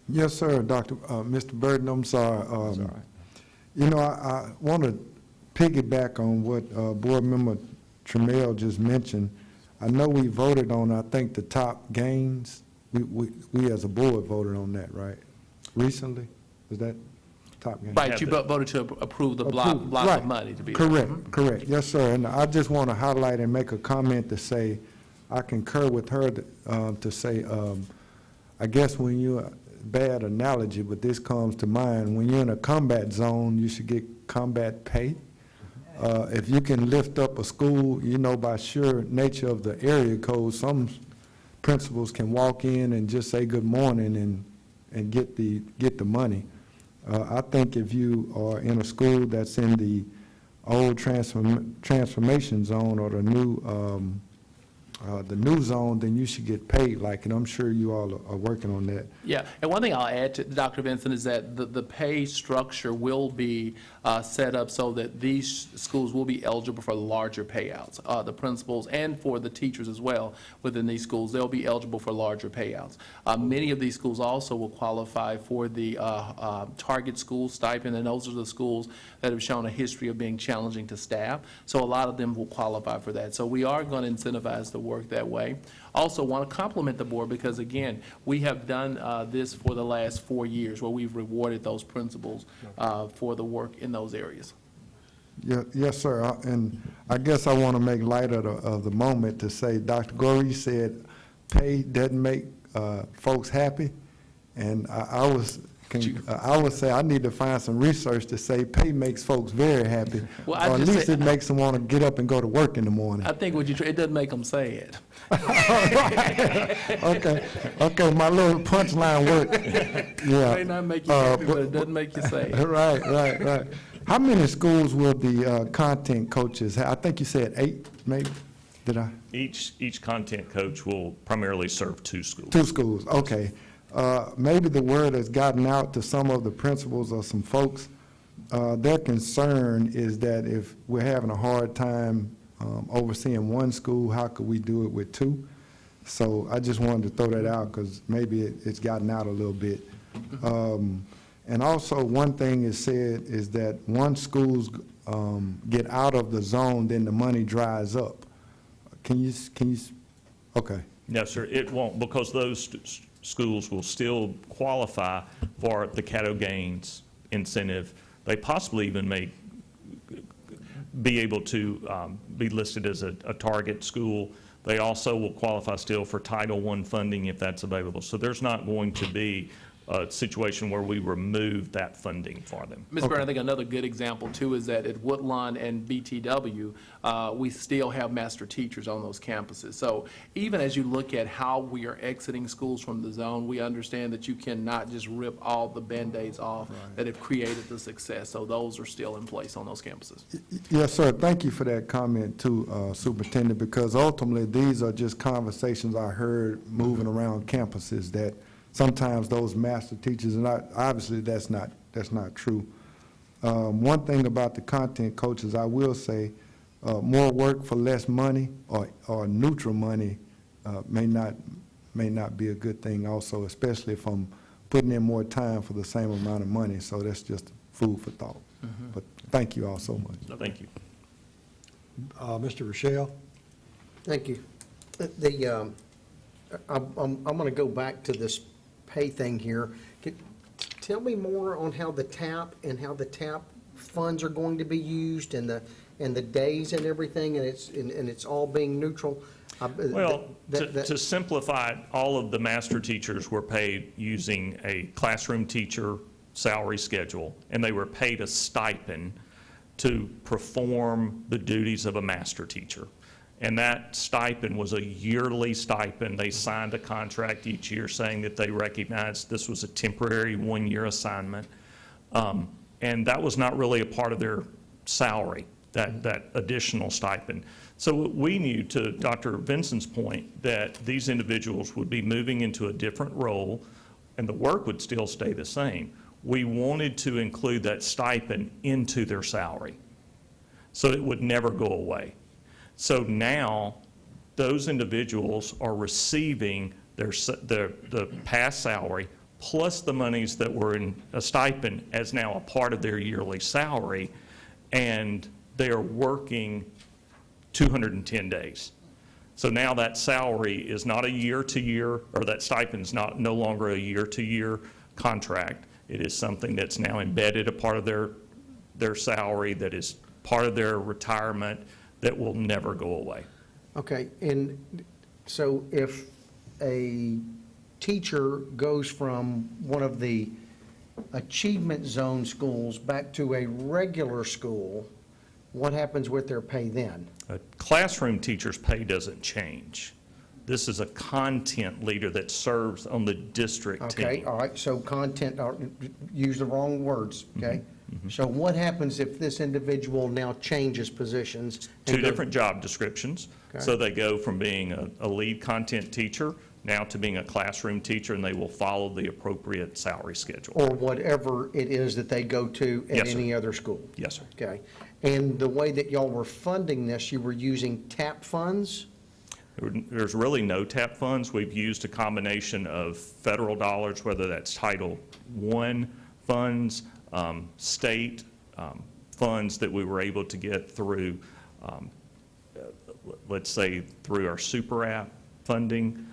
[SPEAKER 11] Yes, sir, Mr. Burton, I'm sorry. I want to piggyback on what Board Member Trammell just mentioned. I know we voted on, I think, the top gains. We as a board voted on that, right? Recently? Was that top gains?
[SPEAKER 4] Right, you voted to approve the block
[SPEAKER 11] Right.
[SPEAKER 4] of money to be there.
[SPEAKER 11] Correct. Yes, sir. And I just want to highlight and make a comment to say, I concur with her to say, I guess when you're, bad analogy, but this comes to mind, when you're in a combat zone, you should get combat pay. If you can lift up a school, by sheer nature of the area code, some principals can walk in and just say good morning and get the money. I think if you are in a school that's in the old transformation zone or the new zone, then you should get paid like it. I'm sure you all are working on that.
[SPEAKER 4] Yeah, and one thing I'll add to Dr. Vincent is that the pay structure will be set up so that these schools will be eligible for larger payouts. The principals and for the teachers as well within these schools, they'll be eligible for larger payouts. Many of these schools also will qualify for the target school stipend, and those are the schools that have shown a history of being challenging to staff. So a lot of them will qualify for that. So we are going to incentivize the work that way. Also want to compliment the board because, again, we have done this for the last 4 years where we've rewarded those principals for the work in those areas.
[SPEAKER 11] Yes, sir. And I guess I want to make light of the moment to say, Dr. Gorey said, pay doesn't make folks happy. And I would say I need to find some research to say pay makes folks very happy.
[SPEAKER 4] Well,
[SPEAKER 11] or at least it makes them want to get up and go to work in the morning.
[SPEAKER 4] I think it doesn't make them say it.
[SPEAKER 11] Okay, my little punchline worked. Yeah.
[SPEAKER 4] It may not make you happy, but it doesn't make you say it.
[SPEAKER 11] Right. How many schools will the content coaches have? I think you said 8, maybe? Did I?
[SPEAKER 6] Each content coach will primarily serve 2 schools.
[SPEAKER 11] 2 schools, okay. Maybe the word has gotten out to some of the principals or some folks. Their concern is that if we're having a hard time overseeing 1 school, how could we do it with 2? So I just wanted to throw that out because maybe it's gotten out a little bit. And also, one thing is said is that once schools get out of the zone, then the money dries up. Can you, okay.
[SPEAKER 6] No, sir, it won't, because those schools will still qualify for the Caddo gains incentive. They possibly even may be able to be listed as a target school. They also will qualify still for Title I funding if that's available. So there's not going to be a situation where we remove that funding for them.
[SPEAKER 4] Ms. Byrne, I think another good example too is that at Woodlawn and BTW, we still have master teachers on those campuses. So even as you look at how we are exiting schools from the zone, we understand that you cannot just rip all the Band-Aids off that have created the success. So those are still in place on those campuses.
[SPEAKER 11] Yes, sir. Thank you for that comment too, Superintendent, because ultimately these are just conversations I heard moving around campuses that sometimes those master teachers, and obviously that's not true. One thing about the content coaches, I will say, more work for less money or neutral money may not be a good thing also, especially if I'm putting in more time for the same amount of money. So that's just food for thought. But thank you all so much.
[SPEAKER 6] No, thank you.
[SPEAKER 1] Mr. Rochelle?
[SPEAKER 12] Thank you. I'm going to go back to this pay thing here. Tell me more on how the TAP funds are going to be used and the days and everything, and it's all being neutral.
[SPEAKER 6] Well, to simplify it, all of the master teachers were paid using a classroom teacher salary schedule, and they were paid a stipend to perform the duties of a master teacher. And that stipend was a yearly stipend. They signed a contract each year saying that they recognized this was a temporary one-year assignment. And that was not really a part of their salary, that additional stipend. So we knew, to Dr. Vinson's point, that these individuals would be moving into a different role and the work would still stay the same. We wanted to include that stipend into their salary so it would never go away. So now those individuals are receiving the past salary plus the monies that were in a stipend as now a part of their yearly salary, and they are working 210 days. So now that salary is not a year-to-year, or that stipend is no longer a year-to-year contract. It is something that's now embedded, a part of their salary, that is part of their retirement, that will never go away.
[SPEAKER 12] Okay, and so if a teacher goes from one of the achievement zone schools back to a regular school, what happens with their pay then?
[SPEAKER 6] A classroom teacher's pay doesn't change. This is a content leader that serves on the district team.
[SPEAKER 12] Okay, all right, so content, use the wrong words, okay? So what happens if this individual now changes positions? and
[SPEAKER 6] Two
[SPEAKER 12] go-
[SPEAKER 6] different job descriptions.
[SPEAKER 12] Okay.
[SPEAKER 6] So they go from being a lead content teacher now to being a classroom teacher, and they will follow the appropriate salary schedule.
[SPEAKER 12] Or whatever it is that they go to at
[SPEAKER 6] Yes, sir.
[SPEAKER 12] any other school?
[SPEAKER 6] Yes, sir.
[SPEAKER 12] Okay. And the way that y'all were funding this, you were using TAP funds?
[SPEAKER 6] There's really no TAP funds. We've used a combination of federal dollars, whether that's Title I funds, state funds that we were able to get through, let's say, through our super app funding.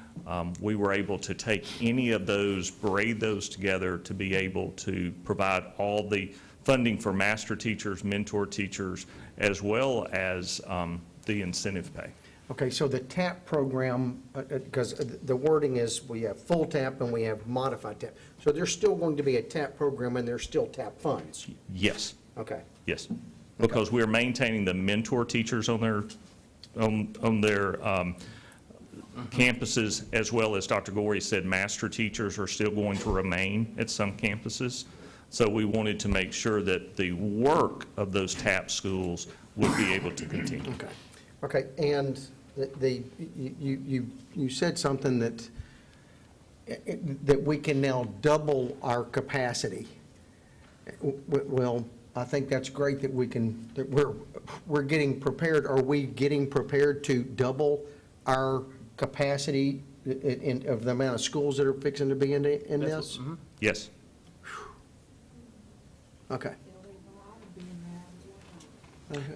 [SPEAKER 6] We were able to take any of those, braid those together to be able to provide all the funding for master teachers, mentor teachers, as well as the incentive pay.
[SPEAKER 12] Okay, so the TAP program, because the wording is we have full TAP and we have modified TAP. So there's still going to be a TAP program and there's still TAP funds?
[SPEAKER 6] Yes,
[SPEAKER 12] Okay.
[SPEAKER 6] yes. Because we're maintaining the mentor teachers on their campuses, as well as Dr. Gorey said, master teachers are still going to remain at some campuses. So we wanted to make sure that the work of those TAP schools would be able to continue.
[SPEAKER 12] Okay. Okay, and you said something that we can now double our capacity. Well, I think that's great that we're getting prepared. Are we getting prepared to double our capacity of the amount of schools that are fixing to be in this?
[SPEAKER 6] Yes.
[SPEAKER 12] Okay.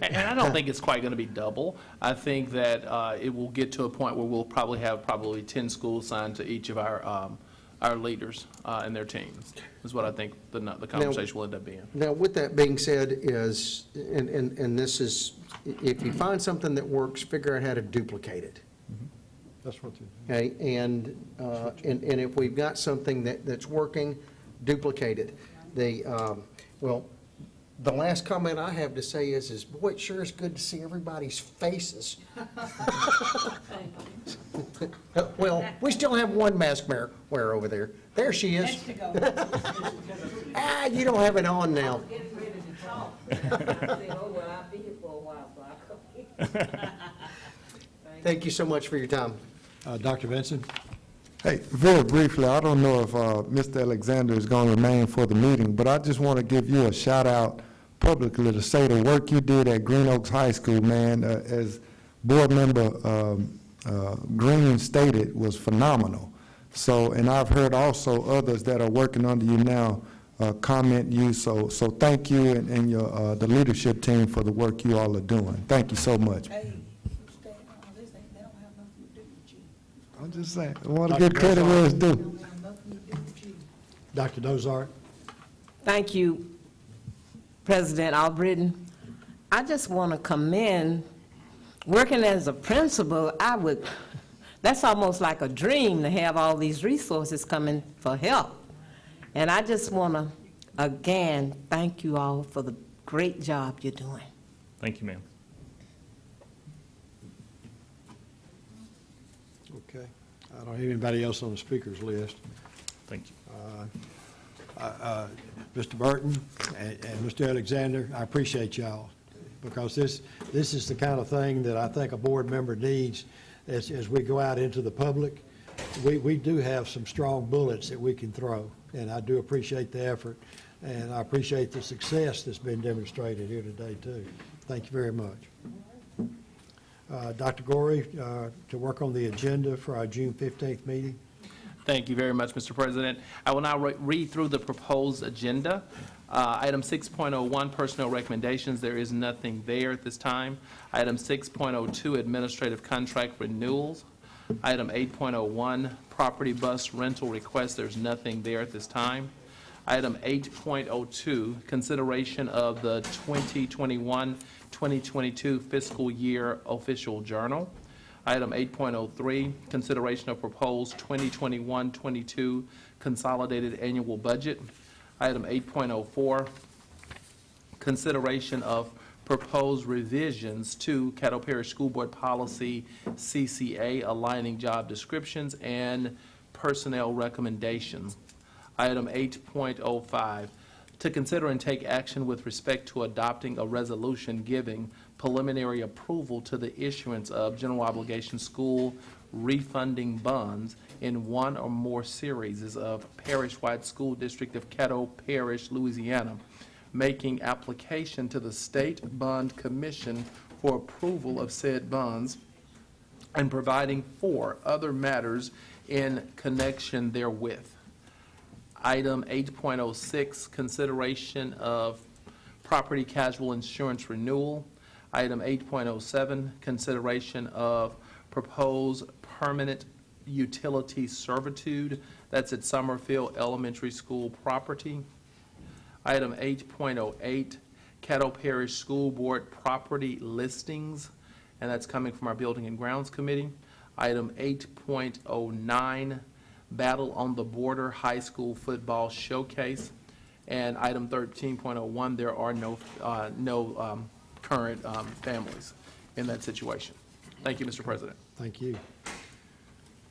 [SPEAKER 4] And I don't think it's quite going to be double. I think that it will get to a point where we'll probably have 10 schools signed to each of our leaders and their teams, is what I think the conversation will end up being.
[SPEAKER 12] Now, with that being said is, and this is, if you find something that works, figure out how to duplicate it.
[SPEAKER 1] That's what you.
[SPEAKER 12] Okay, and if we've got something that's working, duplicate it. Well, the last comment I have to say is boy, it sure is good to see everybody's faces. Well, we still have one mask wearer over there. There she is. You don't have it on now.
[SPEAKER 13] Getting ready to talk. I said, oh, well, I'll be here for a while, so I'll come.
[SPEAKER 12] Thank you so much for your time.
[SPEAKER 1] Dr. Benson?
[SPEAKER 11] Hey, very briefly, I don't know if Mr. Alexander is going to remain for the meeting, but I just want to give you a shout out publicly to say the work you did at Green Oaks High School, man, as Board Member Green stated, was phenomenal. So, and I've heard also others that are working under you now comment you, so thank you and your, the leadership team for the work you all are doing. Thank you so much.
[SPEAKER 5] Hey, they don't have nothing to do with you.
[SPEAKER 11] I'm just saying, I want to give credit where it's due.
[SPEAKER 5] They don't have nothing to do with you.
[SPEAKER 1] Dr. Dozart?
[SPEAKER 13] Thank you, President Albritton. I just want to commend, working as a principal, that's almost like a dream to have all these resources coming for help. And I just want to, again, thank you all for the great job you're doing.
[SPEAKER 6] Thank you, ma'am.
[SPEAKER 1] Okay. I don't have anybody else on the speakers list.
[SPEAKER 6] Thank you.
[SPEAKER 1] Mr. Burton and Mr. Alexander, I appreciate y'all, because this is the kind of thing that I think a board member needs as we go out into the public. We do have some strong bullets that we can throw, and I do appreciate the effort, and I appreciate the success that's been demonstrated here today, too. Thank you very much. Dr. Gorey, to work on the agenda for our June 15th meeting.
[SPEAKER 4] Thank you very much, Mr. President. I will now read through the proposed agenda. Item 6.01, personnel recommendations, there is nothing there at this time. Item 6.02, administrative contract renewals. Item 8.01, property bus rental request, there's nothing there at this time. Item 8.02, consideration of the 2021-2022 fiscal year official journal. Item 8.03, consideration of proposed 2021-22 consolidated annual budget. Item 8.04, consideration of proposed revisions to Caddo Parish School Board Policy CCA, aligning job descriptions and personnel recommendations. Item 8.05, to consider and take action with respect to adopting a resolution giving preliminary approval to the issuance of general obligation school refunding bonds in one or more series of parish-wide school district of Caddo Parish, Louisiana, making application to the State Bond Commission for approval of said bonds and providing for other matters in connection therewith. Item 8.06, consideration of property casual insurance renewal. Item 8.07, consideration of proposed permanent utility servitude. That's at Summerfield Elementary School property. Item 8.08, Caddo Parish School Board property listings, and that's coming from our Building and Grounds Committee. Item 8.09, Battle on the Border High School Football Showcase. And item 13.01, there are no current families in that situation. Thank you, Mr. President.
[SPEAKER 1] Thank you.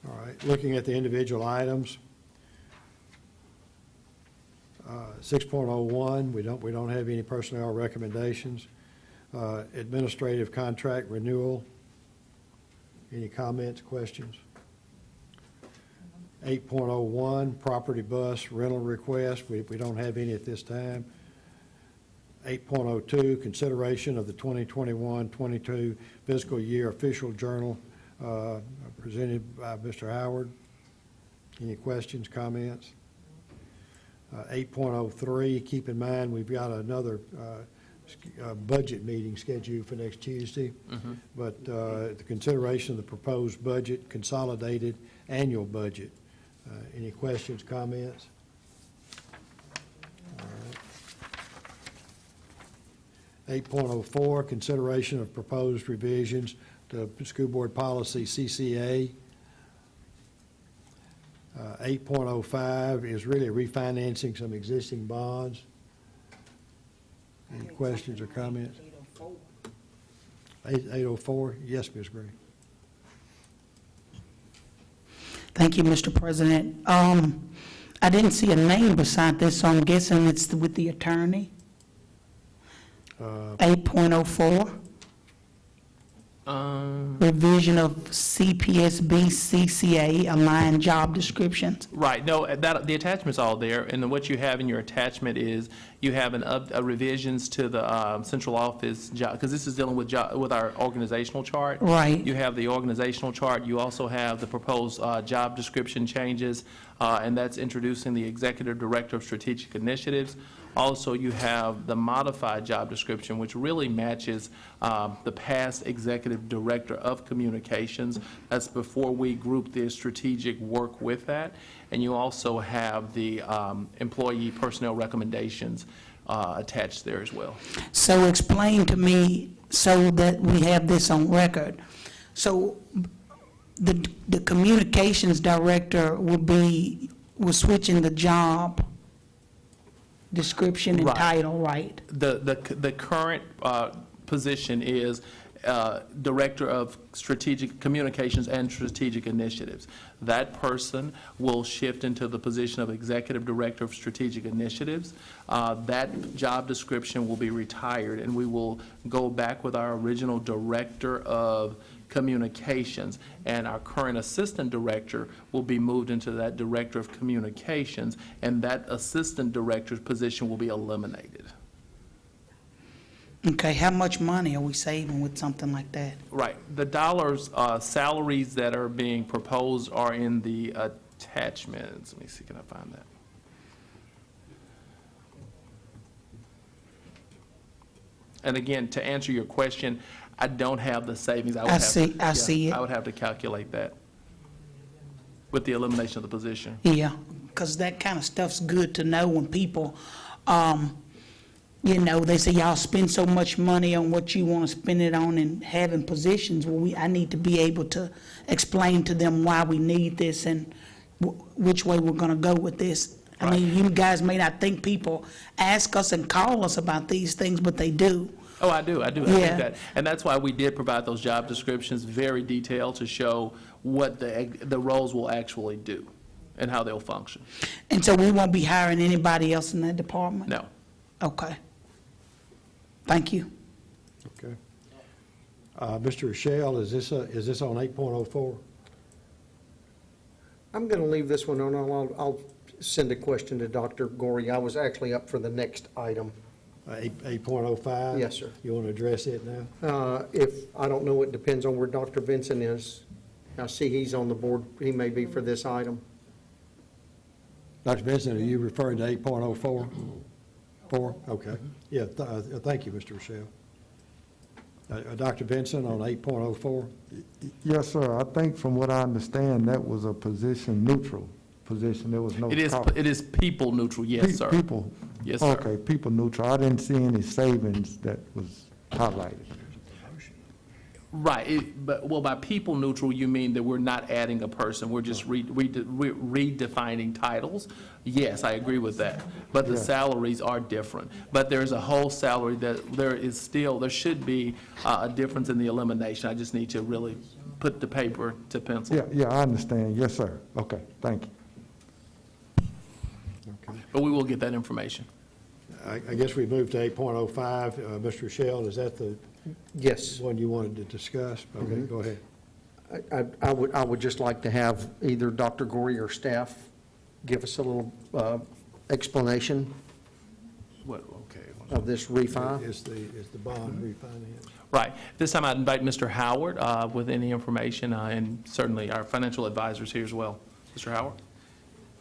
[SPEAKER 1] All right, looking at the individual items. 6.01, we don't have any personnel recommendations. Administrative contract renewal. Any comments, questions? 8.01, property bus rental request. We don't have any at this time. 8.02, consideration of the 2021-22 fiscal year official journal presented by Mr. Howard. Any questions, comments? 8.03, keep in mind, we've got another budget meeting scheduled for next Tuesday. But the consideration of the proposed budget, consolidated annual budget. Any questions, comments? All right. 8.04, consideration of proposed revisions to School Board Policy CCA. 8.05 is really refinancing some existing bonds. Any questions or comments? 804, yes, Ms. Green.
[SPEAKER 5] Thank you, Mr. President. I didn't see a name beside this, so I'm guessing it's with the attorney. 8.04. Revision of CPSB, CCA, aligned job descriptions.
[SPEAKER 4] Right, no, the attachment's all there, and then what you have in your attachment is, you have revisions to the central office job, because this is dealing with our organizational chart.
[SPEAKER 5] Right.
[SPEAKER 4] You have the organizational chart, you also have the proposed job description changes, and that's introducing the Executive Director of Strategic Initiatives. Also, you have the modified job description, which really matches the past Executive Director of Communications. That's before we group the strategic work with that. And you also have the employee personnel recommendations attached there as well.
[SPEAKER 5] So explain to me, so that we have this on record. So the communications director will switch in the job description and
[SPEAKER 4] Right.
[SPEAKER 5] title, right?
[SPEAKER 4] The current position is Director of Strategic Communications and Strategic Initiatives. That person will shift into the position of Executive Director of Strategic Initiatives. That job description will be retired, and we will go back with our original Director of Communications, and our current Assistant Director will be moved into that Director of Communications, and that Assistant Director's position will be eliminated.
[SPEAKER 5] Okay, how much money are we saving with something like that?
[SPEAKER 4] Right. The salaries that are being proposed are in the attachments. Let me see, can I find that? And again, to answer your question, I don't have the savings.
[SPEAKER 5] I see it.
[SPEAKER 4] I would have to calculate that with the elimination of the position.
[SPEAKER 5] Yeah, because that kind of stuff's good to know when people, they say, y'all spend so much money on what you want to spend it on and having positions. Well, I need to be able to explain to them why we need this and which way we're going to go with this. I mean, you guys may not think people ask us and call us about these things, but they do.
[SPEAKER 4] Oh, I do. I think
[SPEAKER 5] Yeah.
[SPEAKER 4] that. And that's why we did provide those job descriptions, very detailed, to show what the roles will actually do and how they'll function.
[SPEAKER 5] And so we won't be hiring anybody else in that department?
[SPEAKER 4] No.
[SPEAKER 5] Okay. Thank you.
[SPEAKER 1] Okay. Mr. Rochelle, is this on 8.04?
[SPEAKER 12] I'm going to leave this one on. I'll send a question to Dr. Gorey. I was actually up for the next item.
[SPEAKER 1] 8.05?
[SPEAKER 12] Yes, sir.
[SPEAKER 1] You want to address it now?
[SPEAKER 12] I don't know, it depends on where Dr. Vincent is. I see he's on the board. He may be for this item.
[SPEAKER 1] Dr. Benson, are you referring to 8.04? 4? Okay. Yeah, thank you, Mr. Rochelle. Dr. Benson on 8.04?
[SPEAKER 11] Yes, sir. I think from what I understand, that was a position neutral position. There was no.
[SPEAKER 4] It is people neutral, yes, sir.
[SPEAKER 11] People.
[SPEAKER 4] Yes, sir.
[SPEAKER 11] Okay, people neutral. I didn't see any savings that was highlighted.
[SPEAKER 4] Right, but by people neutral, you mean that we're not adding a person, we're just redefining titles? Yes, I agree with that, but the
[SPEAKER 11] Yeah.
[SPEAKER 4] salaries are different. But there's a whole salary that there should be a difference in the elimination. I just need to really put the paper to pencil.
[SPEAKER 11] Yeah, I understand. Yes, sir. Okay, thank you.
[SPEAKER 1] Okay.
[SPEAKER 4] But we will get that information.
[SPEAKER 1] I guess we moved to 8.05. Mr. Rochelle, is that the
[SPEAKER 12] Yes.
[SPEAKER 1] one you wanted to discuss? Okay, go ahead.
[SPEAKER 12] I would just like to have either Dr. Gorey or staff give us a little explanation of this refi.
[SPEAKER 1] Is the bond refinance?
[SPEAKER 4] Right. This time I'd invite Mr. Howard with any information, and certainly our financial advisors here as well. Mr. Howard?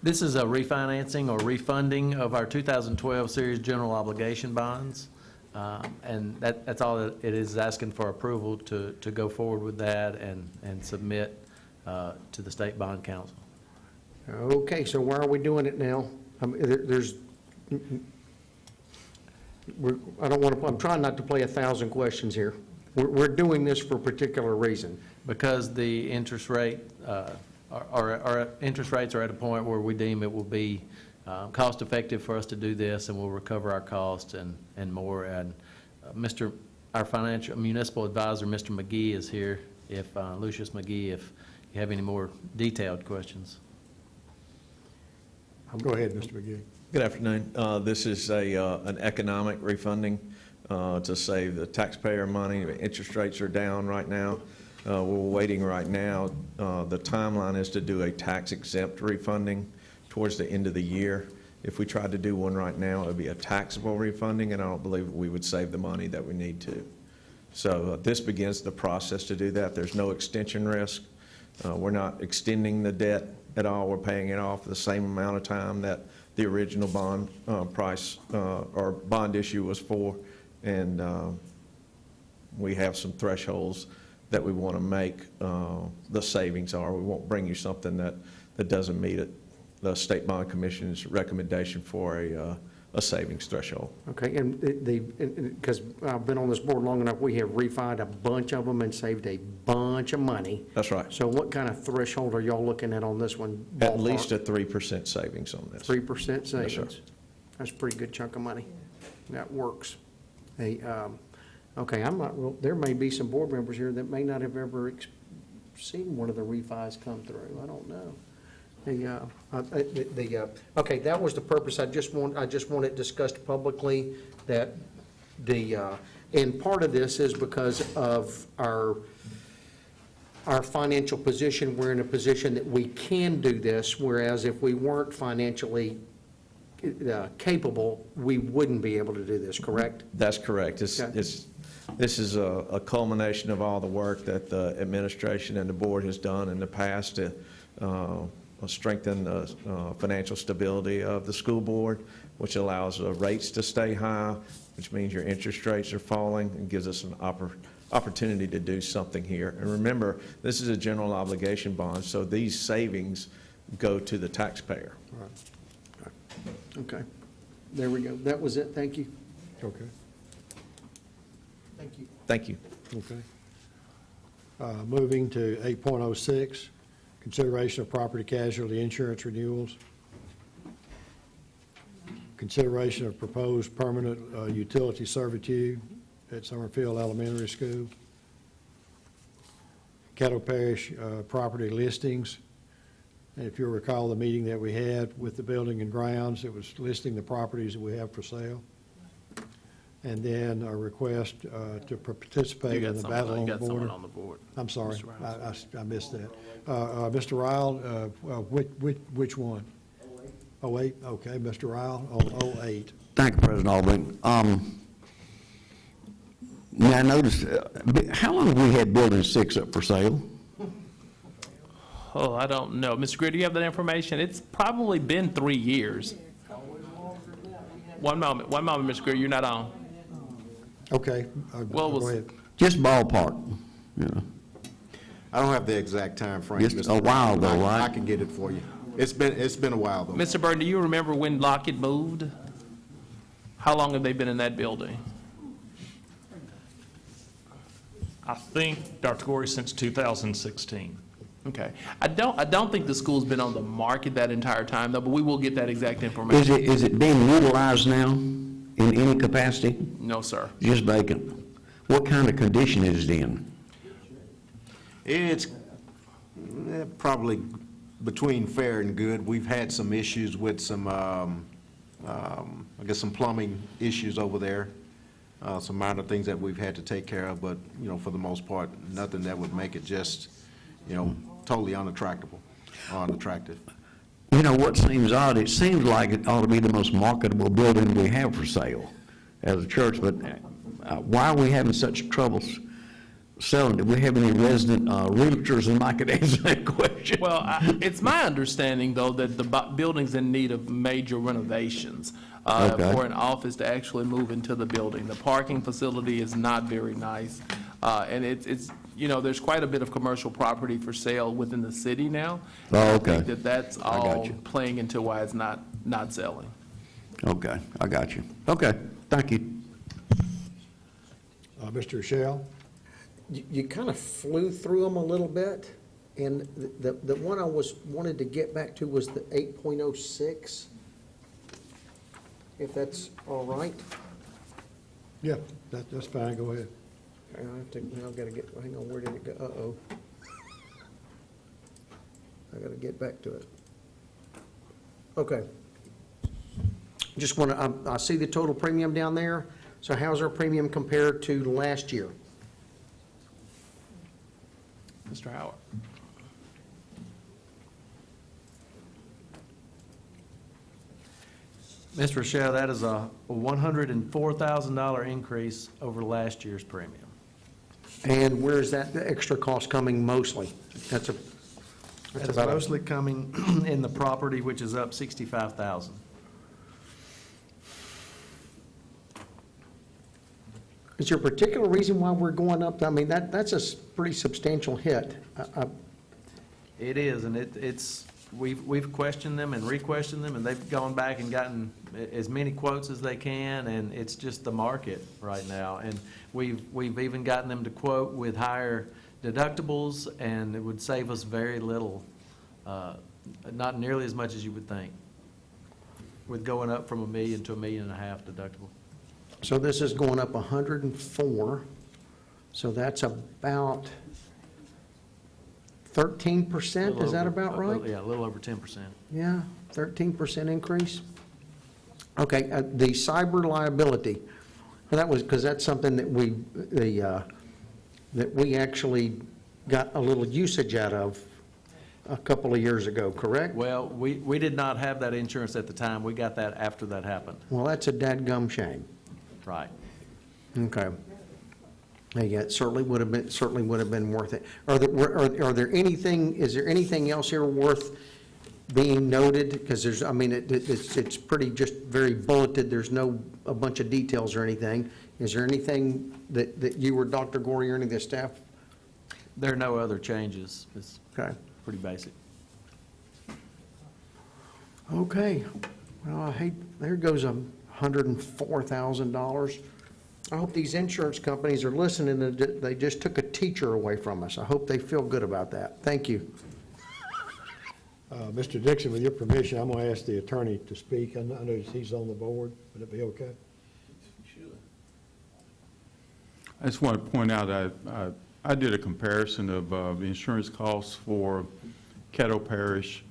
[SPEAKER 14] This is a refinancing or refunding of our 2012 series general obligation bonds. And that's all it is, asking for approval to go forward with that and submit to the State Bond Council.
[SPEAKER 12] Okay, so why are we doing it now? I'm trying not to play 1,000 questions here. We're doing this for a particular reason.
[SPEAKER 14] Because the interest rate, our interest rates are at a point where we deem it will be cost-effective for us to do this, and we'll recover our costs and more. And our municipal advisor, Mr. McGee, is here, Lucius McGee, if you have any more detailed questions.
[SPEAKER 1] Go ahead, Mr. McGee.
[SPEAKER 15] Good afternoon. This is an economic refunding to save the taxpayer money. Interest rates are down right now. We're waiting right now. The timeline is to do a tax-exempt refunding towards the end of the year. If we tried to do one right now, it would be a taxable refunding, and I don't believe we would save the money that we need to. So this begins the process to do that. There's no extension risk. We're not extending the debt at all. We're paying it off the same amount of time that the original bond price or bond issue was for. And we have some thresholds that we want to make the savings are. We won't bring you something that doesn't meet it, the State Bond Commission's recommendation for a savings threshold.
[SPEAKER 12] Okay, and because I've been on this board long enough, we have refined a bunch of them and saved a bunch of money.
[SPEAKER 15] That's right.
[SPEAKER 12] So what kind of threshold are y'all looking at on this one?
[SPEAKER 15] At least a 3% savings on this.
[SPEAKER 12] 3% savings?
[SPEAKER 15] Yes, sir.
[SPEAKER 12] That's a pretty good chunk of money. That works. Hey, okay, I'm not real, there may be some board members here that may not have ever seen one of the refis come through. I don't know. Okay, that was the purpose. I just want it discussed publicly that and part of this is because of our financial position. We're in a position that we can do this, whereas if we weren't financially capable, we wouldn't be able to do this, correct?
[SPEAKER 15] That's correct. This is a culmination of all the work that the administration and the board has done in the past to strengthen the financial stability of the school board, which allows rates to stay high, which means your interest rates are falling and gives us an opportunity to do something here. And remember, this is a general obligation bond, so these savings go to the taxpayer.
[SPEAKER 12] Right. Okay. There we go. That was it. Thank you.
[SPEAKER 1] Okay.
[SPEAKER 12] Thank you.
[SPEAKER 15] Thank you.
[SPEAKER 1] Okay. Moving to 8.06, consideration of property casualty insurance renewals. Consideration of proposed permanent utility servitude at Summerfield Elementary School. Caddo Parish property listings. And if you'll recall the meeting that we had with the building and grounds, it was listing the properties that we have for sale. And then a request to participate in the battle on the border.
[SPEAKER 4] You got someone on the board.
[SPEAKER 1] I'm sorry,
[SPEAKER 4] Mr.
[SPEAKER 1] I missed that. Mr. Ryle, which one? 08, okay, Mr. Ryle on 08.
[SPEAKER 16] Thank you, President Albright. Now, I noticed, how long have we had Building 6 up for sale?
[SPEAKER 4] Oh, I don't know. Mr. Greer, do you have that information? It's probably been 3 years. One moment, Mr. Greer, you're not on.
[SPEAKER 1] Okay,
[SPEAKER 4] Well,
[SPEAKER 1] go ahead.
[SPEAKER 16] Just ballpark, you know.
[SPEAKER 17] I don't have the exact time frame.
[SPEAKER 16] Just
[SPEAKER 17] Mr.
[SPEAKER 16] a while
[SPEAKER 17] Brown,
[SPEAKER 16] though,
[SPEAKER 17] but
[SPEAKER 16] right?
[SPEAKER 17] I can get it for you. It's been a while though.
[SPEAKER 4] Mr. Burton, do you remember when Lockett moved? How long have they been in that building?
[SPEAKER 6] I think, Dr. Gorey, since 2016.
[SPEAKER 4] Okay. I don't think the school's been on the market that entire time, though, but we will get that exact information.
[SPEAKER 16] Is it being utilized now in any capacity?
[SPEAKER 4] No, sir.
[SPEAKER 16] Just vacant? What kind of condition is it in?
[SPEAKER 17] It's probably between fair and good. We've had some issues with some, I guess some plumbing issues over there. Some minor things that we've had to take care of, but, you know, for the most part, nothing that would make it just, you know, totally unattractive.
[SPEAKER 16] You know, what seems odd, it seems like it ought to be the most marketable building we have for sale as a church, but why are we having such troubles selling it? Do we have any resident realtors and I could answer that question?
[SPEAKER 4] Well, it's my understanding, though, that the building's in need of major renovations
[SPEAKER 16] Okay.
[SPEAKER 4] for an office to actually move into the building. The parking facility is not very nice, and it's you know, there's quite a bit of commercial property for sale within the city now.
[SPEAKER 16] Oh, okay.
[SPEAKER 4] I think that's
[SPEAKER 16] I got
[SPEAKER 4] all
[SPEAKER 16] you.
[SPEAKER 4] playing into why it's not selling.
[SPEAKER 16] Okay, I got you. Okay, thank you.
[SPEAKER 1] Mr. Shell?
[SPEAKER 12] You kind of flew through them a little bit, and the one I wanted to get back to was the 8.06, if that's all right.
[SPEAKER 1] Yeah, that's fine, go ahead.
[SPEAKER 12] I've got to get, hang on, where did it go? Uh-oh. I got to get back to it. Okay. Just want to, I see the total premium down there. So how's our premium compared to last year?
[SPEAKER 4] Mr. Howard?
[SPEAKER 14] Mr. Rochelle, that is a $104,000 increase over last year's premium.
[SPEAKER 12] And where is that extra cost coming mostly? That's
[SPEAKER 14] That's
[SPEAKER 12] about
[SPEAKER 14] mostly coming in the property, which is up $65,000.
[SPEAKER 12] Is there a particular reason why we're going up? I mean, that's a pretty substantial hit.
[SPEAKER 14] It is, and we've questioned them and re-questioned them, and they've gone back and gotten as many quotes as they can, and it's just the market right now. And we've even gotten them to quote with higher deductibles, and it would save us very little, not nearly as much as you would think, with going up from $1 million to $1.5 million deductible.
[SPEAKER 12] So this is going up 104, so that's about 13%, is that about right?
[SPEAKER 14] Yeah, a little over 10%.
[SPEAKER 12] Yeah, 13% increase. Okay, the cyber liability, well, that was, because that's something that we actually got a little usage out of a couple of years ago, correct?
[SPEAKER 14] Well, we did not have that insurance at the time. We got that after that happened.
[SPEAKER 12] Well, that's a dadgum shame.
[SPEAKER 14] Right.
[SPEAKER 12] Okay. Yeah, it certainly would have been worth it. Are there anything, is there anything else here worth being noted? Because there's, I mean, it's pretty just very bulleted. There's no a bunch of details or anything. Is there anything that you or Dr. Gorey or any of the staff?
[SPEAKER 14] There are no other changes. It's
[SPEAKER 12] Okay.
[SPEAKER 14] pretty basic.
[SPEAKER 12] Okay. Well, there goes $104,000. I hope these insurance companies are listening, and they just took a teacher away from us. I hope they feel good about that. Thank you.
[SPEAKER 1] Mr. Dixon, with your permission, I'm going to ask the attorney to speak. I know he's on the board. Would it be okay?
[SPEAKER 18] I just want to point out, I did a comparison of insurance costs for Caddo Parish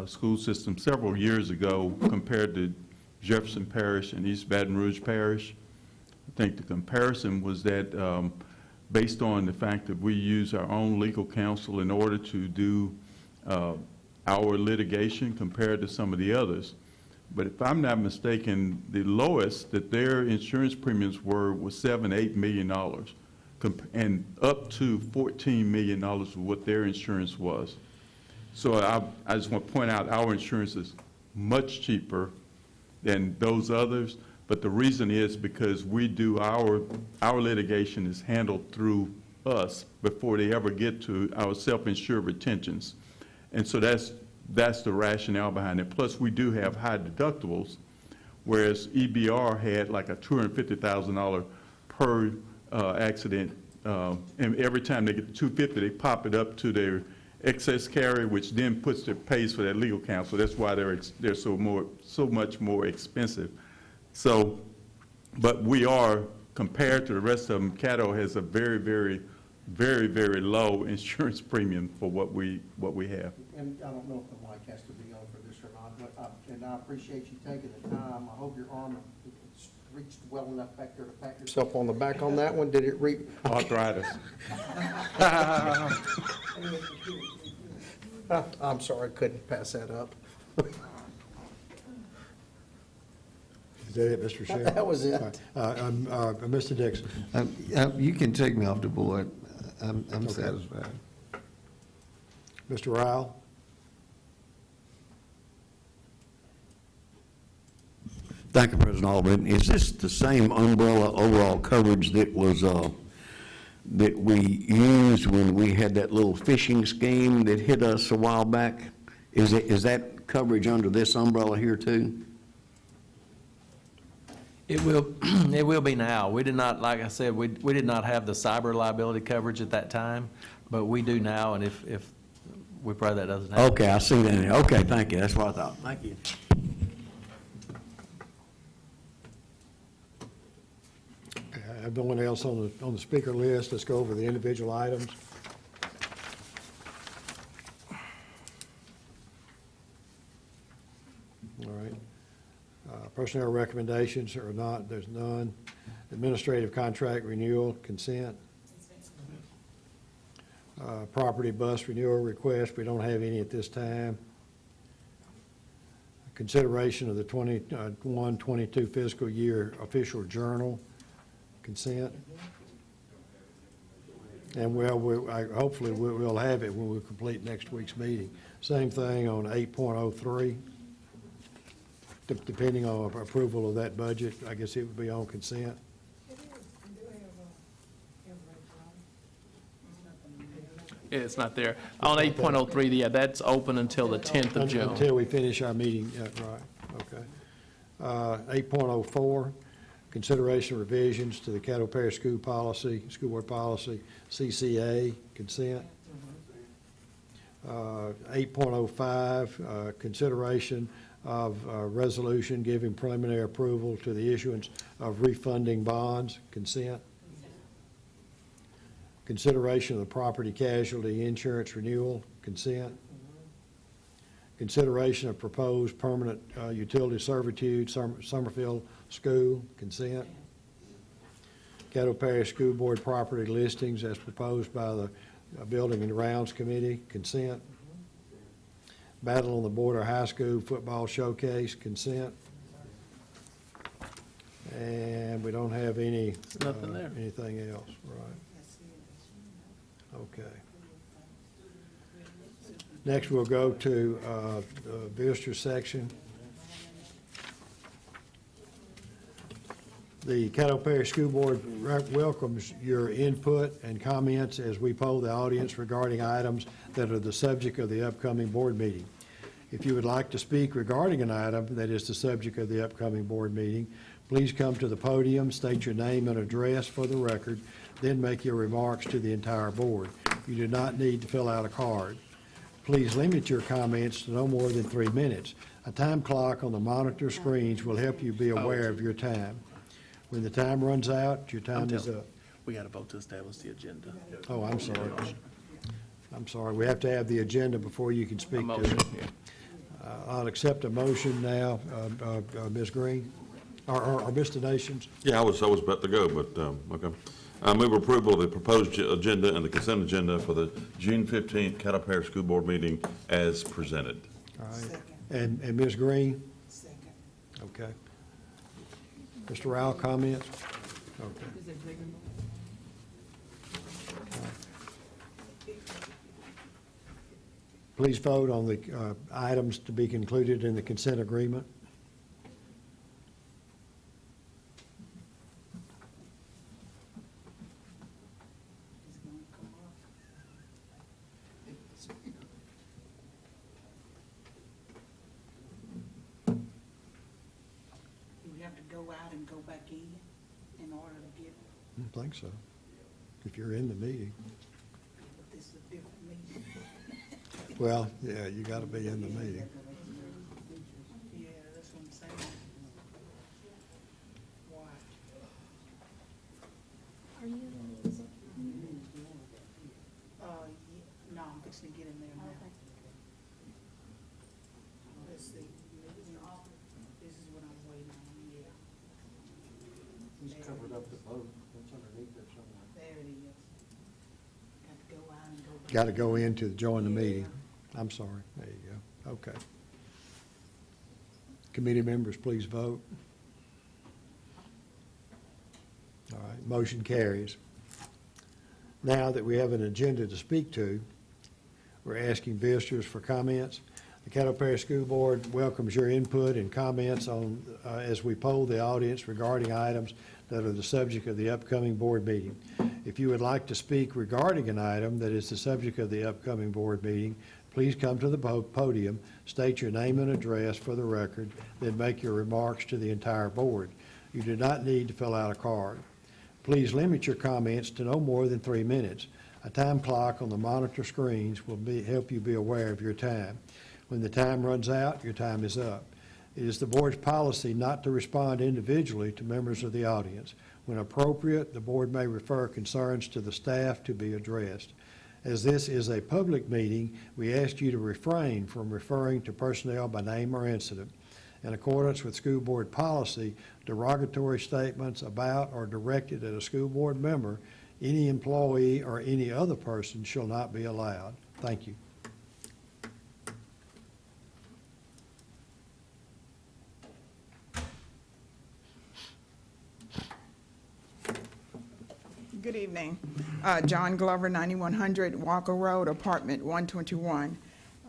[SPEAKER 18] school system several years ago compared to Jefferson Parish and East Baton Rouge Parish. I think the comparison was that based on the fact that we use our own legal counsel in order to do our litigation compared to some of the others. But if I'm not mistaken, the lowest that their insurance premiums were was $7-8 million, and up to $14 million was what their insurance was. So I just want to point out our insurance is much cheaper than those others, but the reason is because we do our litigation is handled through us before they ever get to our self-insured retentions. And so that's the rationale behind it. Plus, we do have high deductibles, whereas EBR had like a $250,000 per accident, and every time they get to $250,000, they pop it up to their excess carrier, which then pays for that legal counsel. That's why they're so much more expensive. So, but we are, compared to the rest of them, Caddo has a very, very, very, very low insurance premium for what we have.
[SPEAKER 12] And I don't know if the mic has to be on for this or not, but and I appreciate you taking the time. I hope your arm reached well enough back there to pat yourself on the back on that one. Did it reach?
[SPEAKER 18] Arthritis.
[SPEAKER 12] I'm sorry, I couldn't pass that up.
[SPEAKER 1] Is that it, Mr. Sheriff?
[SPEAKER 12] That was it.
[SPEAKER 1] Mr. Dixon.
[SPEAKER 10] You can take me off the board. I'm satisfied.
[SPEAKER 1] Mr. Ryle?
[SPEAKER 16] Thank you, President Albritton. Is this the same umbrella overall coverage that was, that we used when we had that little phishing scheme that hit us a while back? Is that coverage under this umbrella here too?
[SPEAKER 14] It will be now. We did not, like I said, we did not have the cyber liability coverage at that time, but we do now, and if we pray that doesn't happen.
[SPEAKER 16] Okay, I see that. Okay, thank you. That's what I thought. Thank you.
[SPEAKER 1] I have no one else on the speaker list. Let's go over the individual items. All right. Personnel recommendations or not, there's none. Administrative contract renewal, consent. Property bus renewal request, we don't have any at this time. Consideration of the 21-22 fiscal year official journal, consent. And hopefully we'll have it when we complete next week's meeting. Same thing on 8.03. Depending on approval of that budget, I guess it would be on consent.
[SPEAKER 4] Yeah, it's not there. On 8.03, yeah, that's open until the 10th of June.
[SPEAKER 1] Until we finish our meeting, yeah, right, okay. 8.04, consideration of revisions to the Caddo Parish School Policy, School Board Policy, CCA, consent. 8.05, consideration of resolution giving preliminary approval to the issuance of refunding bonds, consent. Consideration of the property casualty insurance renewal, consent. Consideration of proposed permanent utility servitude, Summerfield School, consent. Caddo Parish School Board property listings as proposed by the Building and Grounds Committee, consent. Battle on the Border High School football showcase, consent. And we don't have any,
[SPEAKER 4] nothing there.
[SPEAKER 1] Anything else, right? Okay. Next, we'll go to the visitor section. The Caddo Parish School Board welcomes your input and comments as we poll the audience regarding items that are the subject of the upcoming board meeting. If you would like to speak regarding an item that is the subject of the upcoming board meeting, please come to the podium, state your name and address for the record, then make your remarks to the entire board. You do not need to fill out a card. Please limit your comments to no more than 3 minutes. A time clock on the monitor screens will help you be aware of your time. When the time runs out, your time is up.
[SPEAKER 4] We got to vote to establish the agenda.
[SPEAKER 1] Oh, I'm sorry. I'm sorry. We have to have the agenda before you can speak
[SPEAKER 4] A
[SPEAKER 1] to
[SPEAKER 4] motion,
[SPEAKER 1] it.
[SPEAKER 4] yeah.
[SPEAKER 1] I'll accept a motion now, Ms. Green, or Mr. Nations.
[SPEAKER 19] Yeah, I was about to go, but, okay. I move approval of the proposed agenda and the consent agenda for the June 15th Caddo Parish School Board meeting as presented.
[SPEAKER 1] All right. And Ms. Green? Second. Okay. Mr. Rao, comments? Okay. Please vote on the items to be concluded in the consent agreement.
[SPEAKER 5] We have to go out and go back in order to get,
[SPEAKER 1] I don't think so, if you're in the meeting.
[SPEAKER 5] this is a different meeting.
[SPEAKER 1] Well, yeah, you got to be in the meeting.
[SPEAKER 5] Yeah, that's what I'm saying. Why?
[SPEAKER 20] Are you in the executive?
[SPEAKER 5] No, I'm fixing to get in there now.
[SPEAKER 20] Okay.
[SPEAKER 5] Let's see. This is what I'm waiting on, yeah.
[SPEAKER 12] He's covered up the vote. It's underneath there somewhere.
[SPEAKER 5] There it is. Got to go out and go back.
[SPEAKER 1] Got to go in to join the meeting. I'm sorry. There you go. Okay. Committee members, please vote. All right, motion carries. Now that we have an agenda to speak to, we're asking visitors for comments. The Caddo Parish School Board welcomes your input and comments on as we poll the audience regarding items that are the subject of the upcoming board meeting. If you would like to speak regarding an item that is the subject of the upcoming board meeting, please come to the podium, state your name and address for the record, then make your remarks to the entire board. You do not need to fill out a card. Please limit your comments to no more than 3 minutes. A time clock on the monitor screens will help you be aware of your time. When the time runs out, your time is up. It is the board's policy not to respond individually to members of the audience. When appropriate, the board may refer concerns to the staff to be addressed. As this is a public meeting, we ask you to refrain from referring to personnel by name or incident. in accordance with school board policy, derogatory statements about or directed at a school board member, any employee, or any other person shall not be allowed. Thank you.
[SPEAKER 21] Good evening. John Glover, 9100 Walker Road, Apartment 121.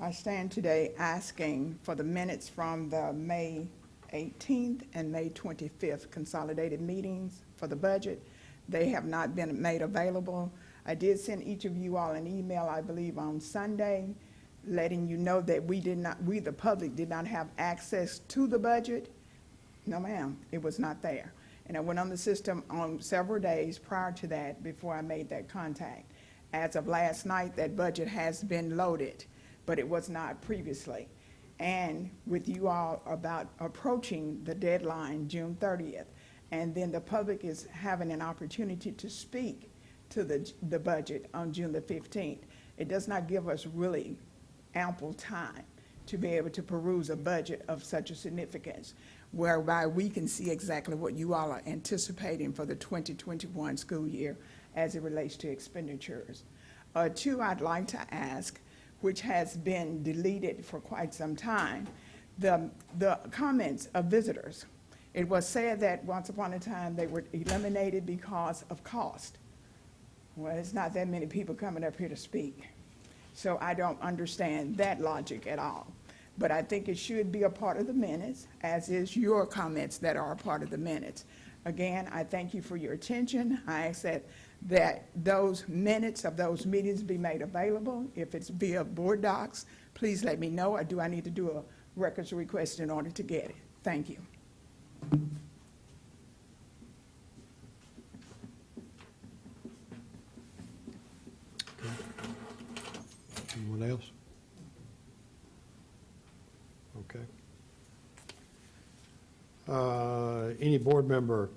[SPEAKER 21] I stand today asking for the minutes from the May 18th and May 25th consolidated meetings for the budget. They have not been made available. I did send each of you all an email, I believe, on Sunday, letting you know that we, the public, did not have access to the budget. No, ma'am, it was not there. And I went on the system on several days prior to that before I made that contact. As of last night, that budget has been loaded, but it was not previously. And with you all about approaching the deadline, June 30th, and then the public is having an opportunity to speak to the budget on June the 15th. It does not give us really ample time to be able to peruse a budget of such a significance, whereby we can see exactly what you all are anticipating for the 2021 school year as it relates to expenditures. Two, I'd like to ask, which has been deleted for quite some time, the comments of visitors. It was said that once upon a time they were eliminated because of cost. Well, it's not that many people coming up here to speak. So I don't understand that logic at all. But I think it should be a part of the minutes, as is your comments that are a part of the minutes. Again, I thank you for your attention. I ask that those minutes of those meetings be made available. If it's via board docs, please let me know, or do I need to do a records request in order to get it? Thank you.
[SPEAKER 1] Anyone else? Okay. Any board member,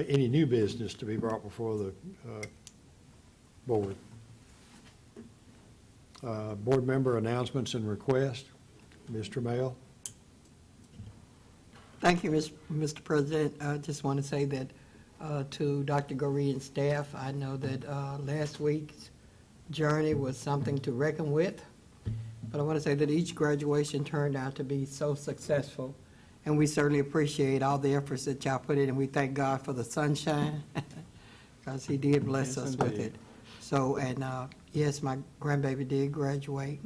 [SPEAKER 1] any new business to be brought before the board? Board member announcements and requests. Mr. Mail?
[SPEAKER 2] Thank you, Mr. President. I just want to say that to Dr. Goree and staff, I know that last week's journey was something to reckon with, but I want to say that each graduation turned out to be so successful, and we certainly appreciate all the efforts that y'all put in, and we thank God for the sunshine, because he did bless us with it. So, and yes, my grandbaby did graduate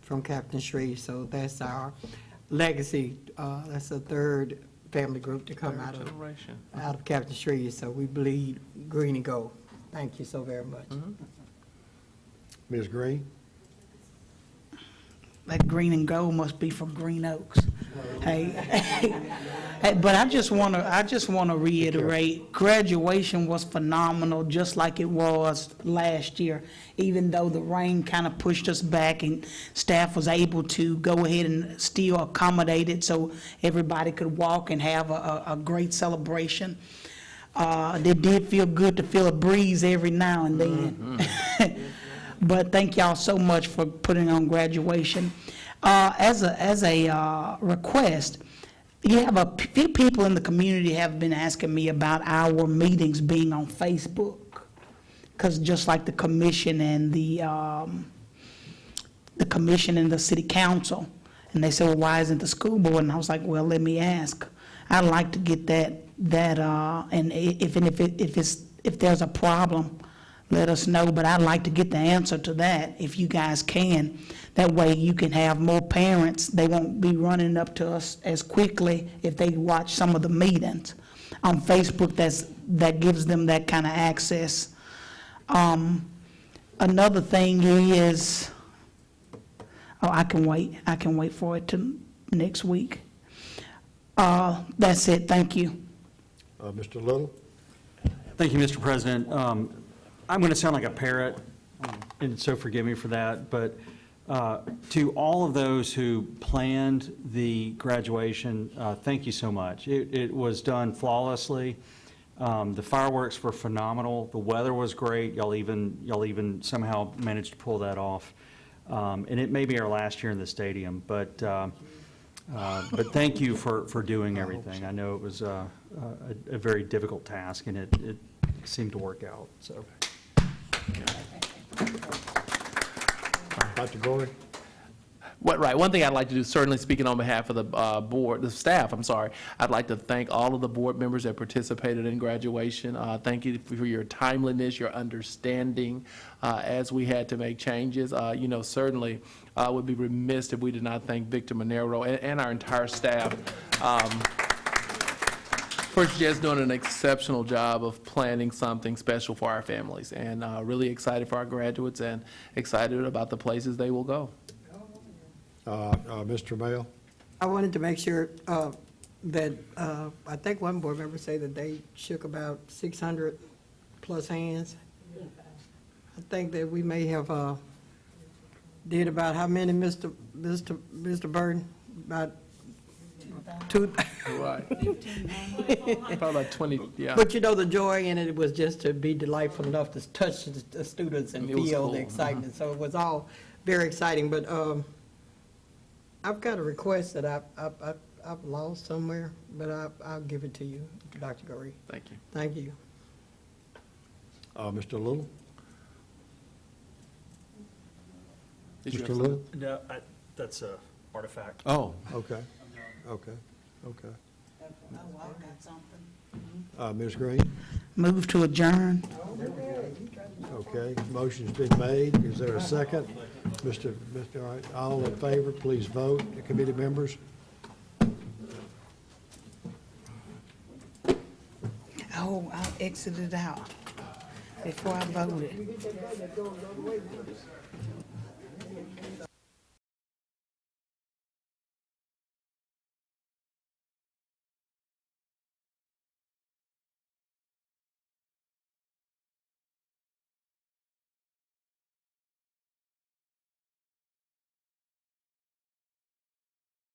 [SPEAKER 2] from Captain Shreve, so that's our legacy. That's the third family group to come out of Captain Shreve, so we bleed green and gold. Thank you so very much.
[SPEAKER 1] Ms. Green?
[SPEAKER 5] That green and gold must be from Green Oaks. Hey, but I just want to reiterate, graduation was phenomenal, just like it was last year. Even though the rain kind of pushed us back, and staff was able to go ahead and still accommodate it so everybody could walk and have a great celebration. It did feel good to feel a breeze every now and then. But thank y'all so much for putting on graduation. As a request, you have a few people in the community have been asking me about our meetings being on Facebook, because just like the commission and the city council, and they said, well, why isn't the school board? And I was like, well, let me ask. I'd like to get that and if there's a problem, let us know, but I'd like to get the answer to that if you guys can. That way you can have more parents. They won't be running up to us as quickly if they watch some of the meetings on Facebook. That gives them that kind of access. Another thing is, I can wait for it to next week. That's it. Thank you.
[SPEAKER 1] Mr. Little?
[SPEAKER 9] Thank you, Mr. President. I'm going to sound like a parrot, and so forgive me for that, but to all of those who planned the graduation, thank you so much. It was done flawlessly. The fireworks were phenomenal. The weather was great. Y'all even somehow managed to pull that off. And it may be our last year in the stadium, but But thank you for doing everything. I know it was a very difficult task, and it seemed to work out, so.
[SPEAKER 1] Dr. Gorey?
[SPEAKER 4] Right, one thing I'd like to do, certainly speaking on behalf of the board, the staff, I'm sorry, I'd like to thank all of the board members that participated in graduation. Thank you for your timeliness, your understanding as we had to make changes. Certainly would be remiss if we did not thank Victor Monero and our entire staff for just doing an exceptional job of planning something special for our families. And really excited for our graduates and excited about the places they will go.
[SPEAKER 1] Mr. Mayo?
[SPEAKER 2] I wanted to make sure that, I think one board member said that they shook about 600 plus hands. I think that we may have did about how many, Mr. Burton? About two?
[SPEAKER 4] Right. Probably about 20, yeah.
[SPEAKER 2] But the joy in it was just to be delightful enough to touch the students and
[SPEAKER 4] It was
[SPEAKER 2] feel
[SPEAKER 4] cool.
[SPEAKER 2] the excitement. So it was all very exciting, but I've got a request that I've lost somewhere, but I'll give it to you, Dr. Gorey.
[SPEAKER 4] Thank you.
[SPEAKER 2] Thank you.
[SPEAKER 1] Mr. Little?
[SPEAKER 4] Did you
[SPEAKER 1] Mr.
[SPEAKER 4] have
[SPEAKER 1] Little?
[SPEAKER 9] No, that's a artifact.
[SPEAKER 1] Oh, okay, okay. Ms. Green?
[SPEAKER 5] Move to adjourn.
[SPEAKER 1] Okay, motion's been made. Is there a second? All right, all in favor, please vote. The committee members?
[SPEAKER 5] Oh, I exited out before I voted.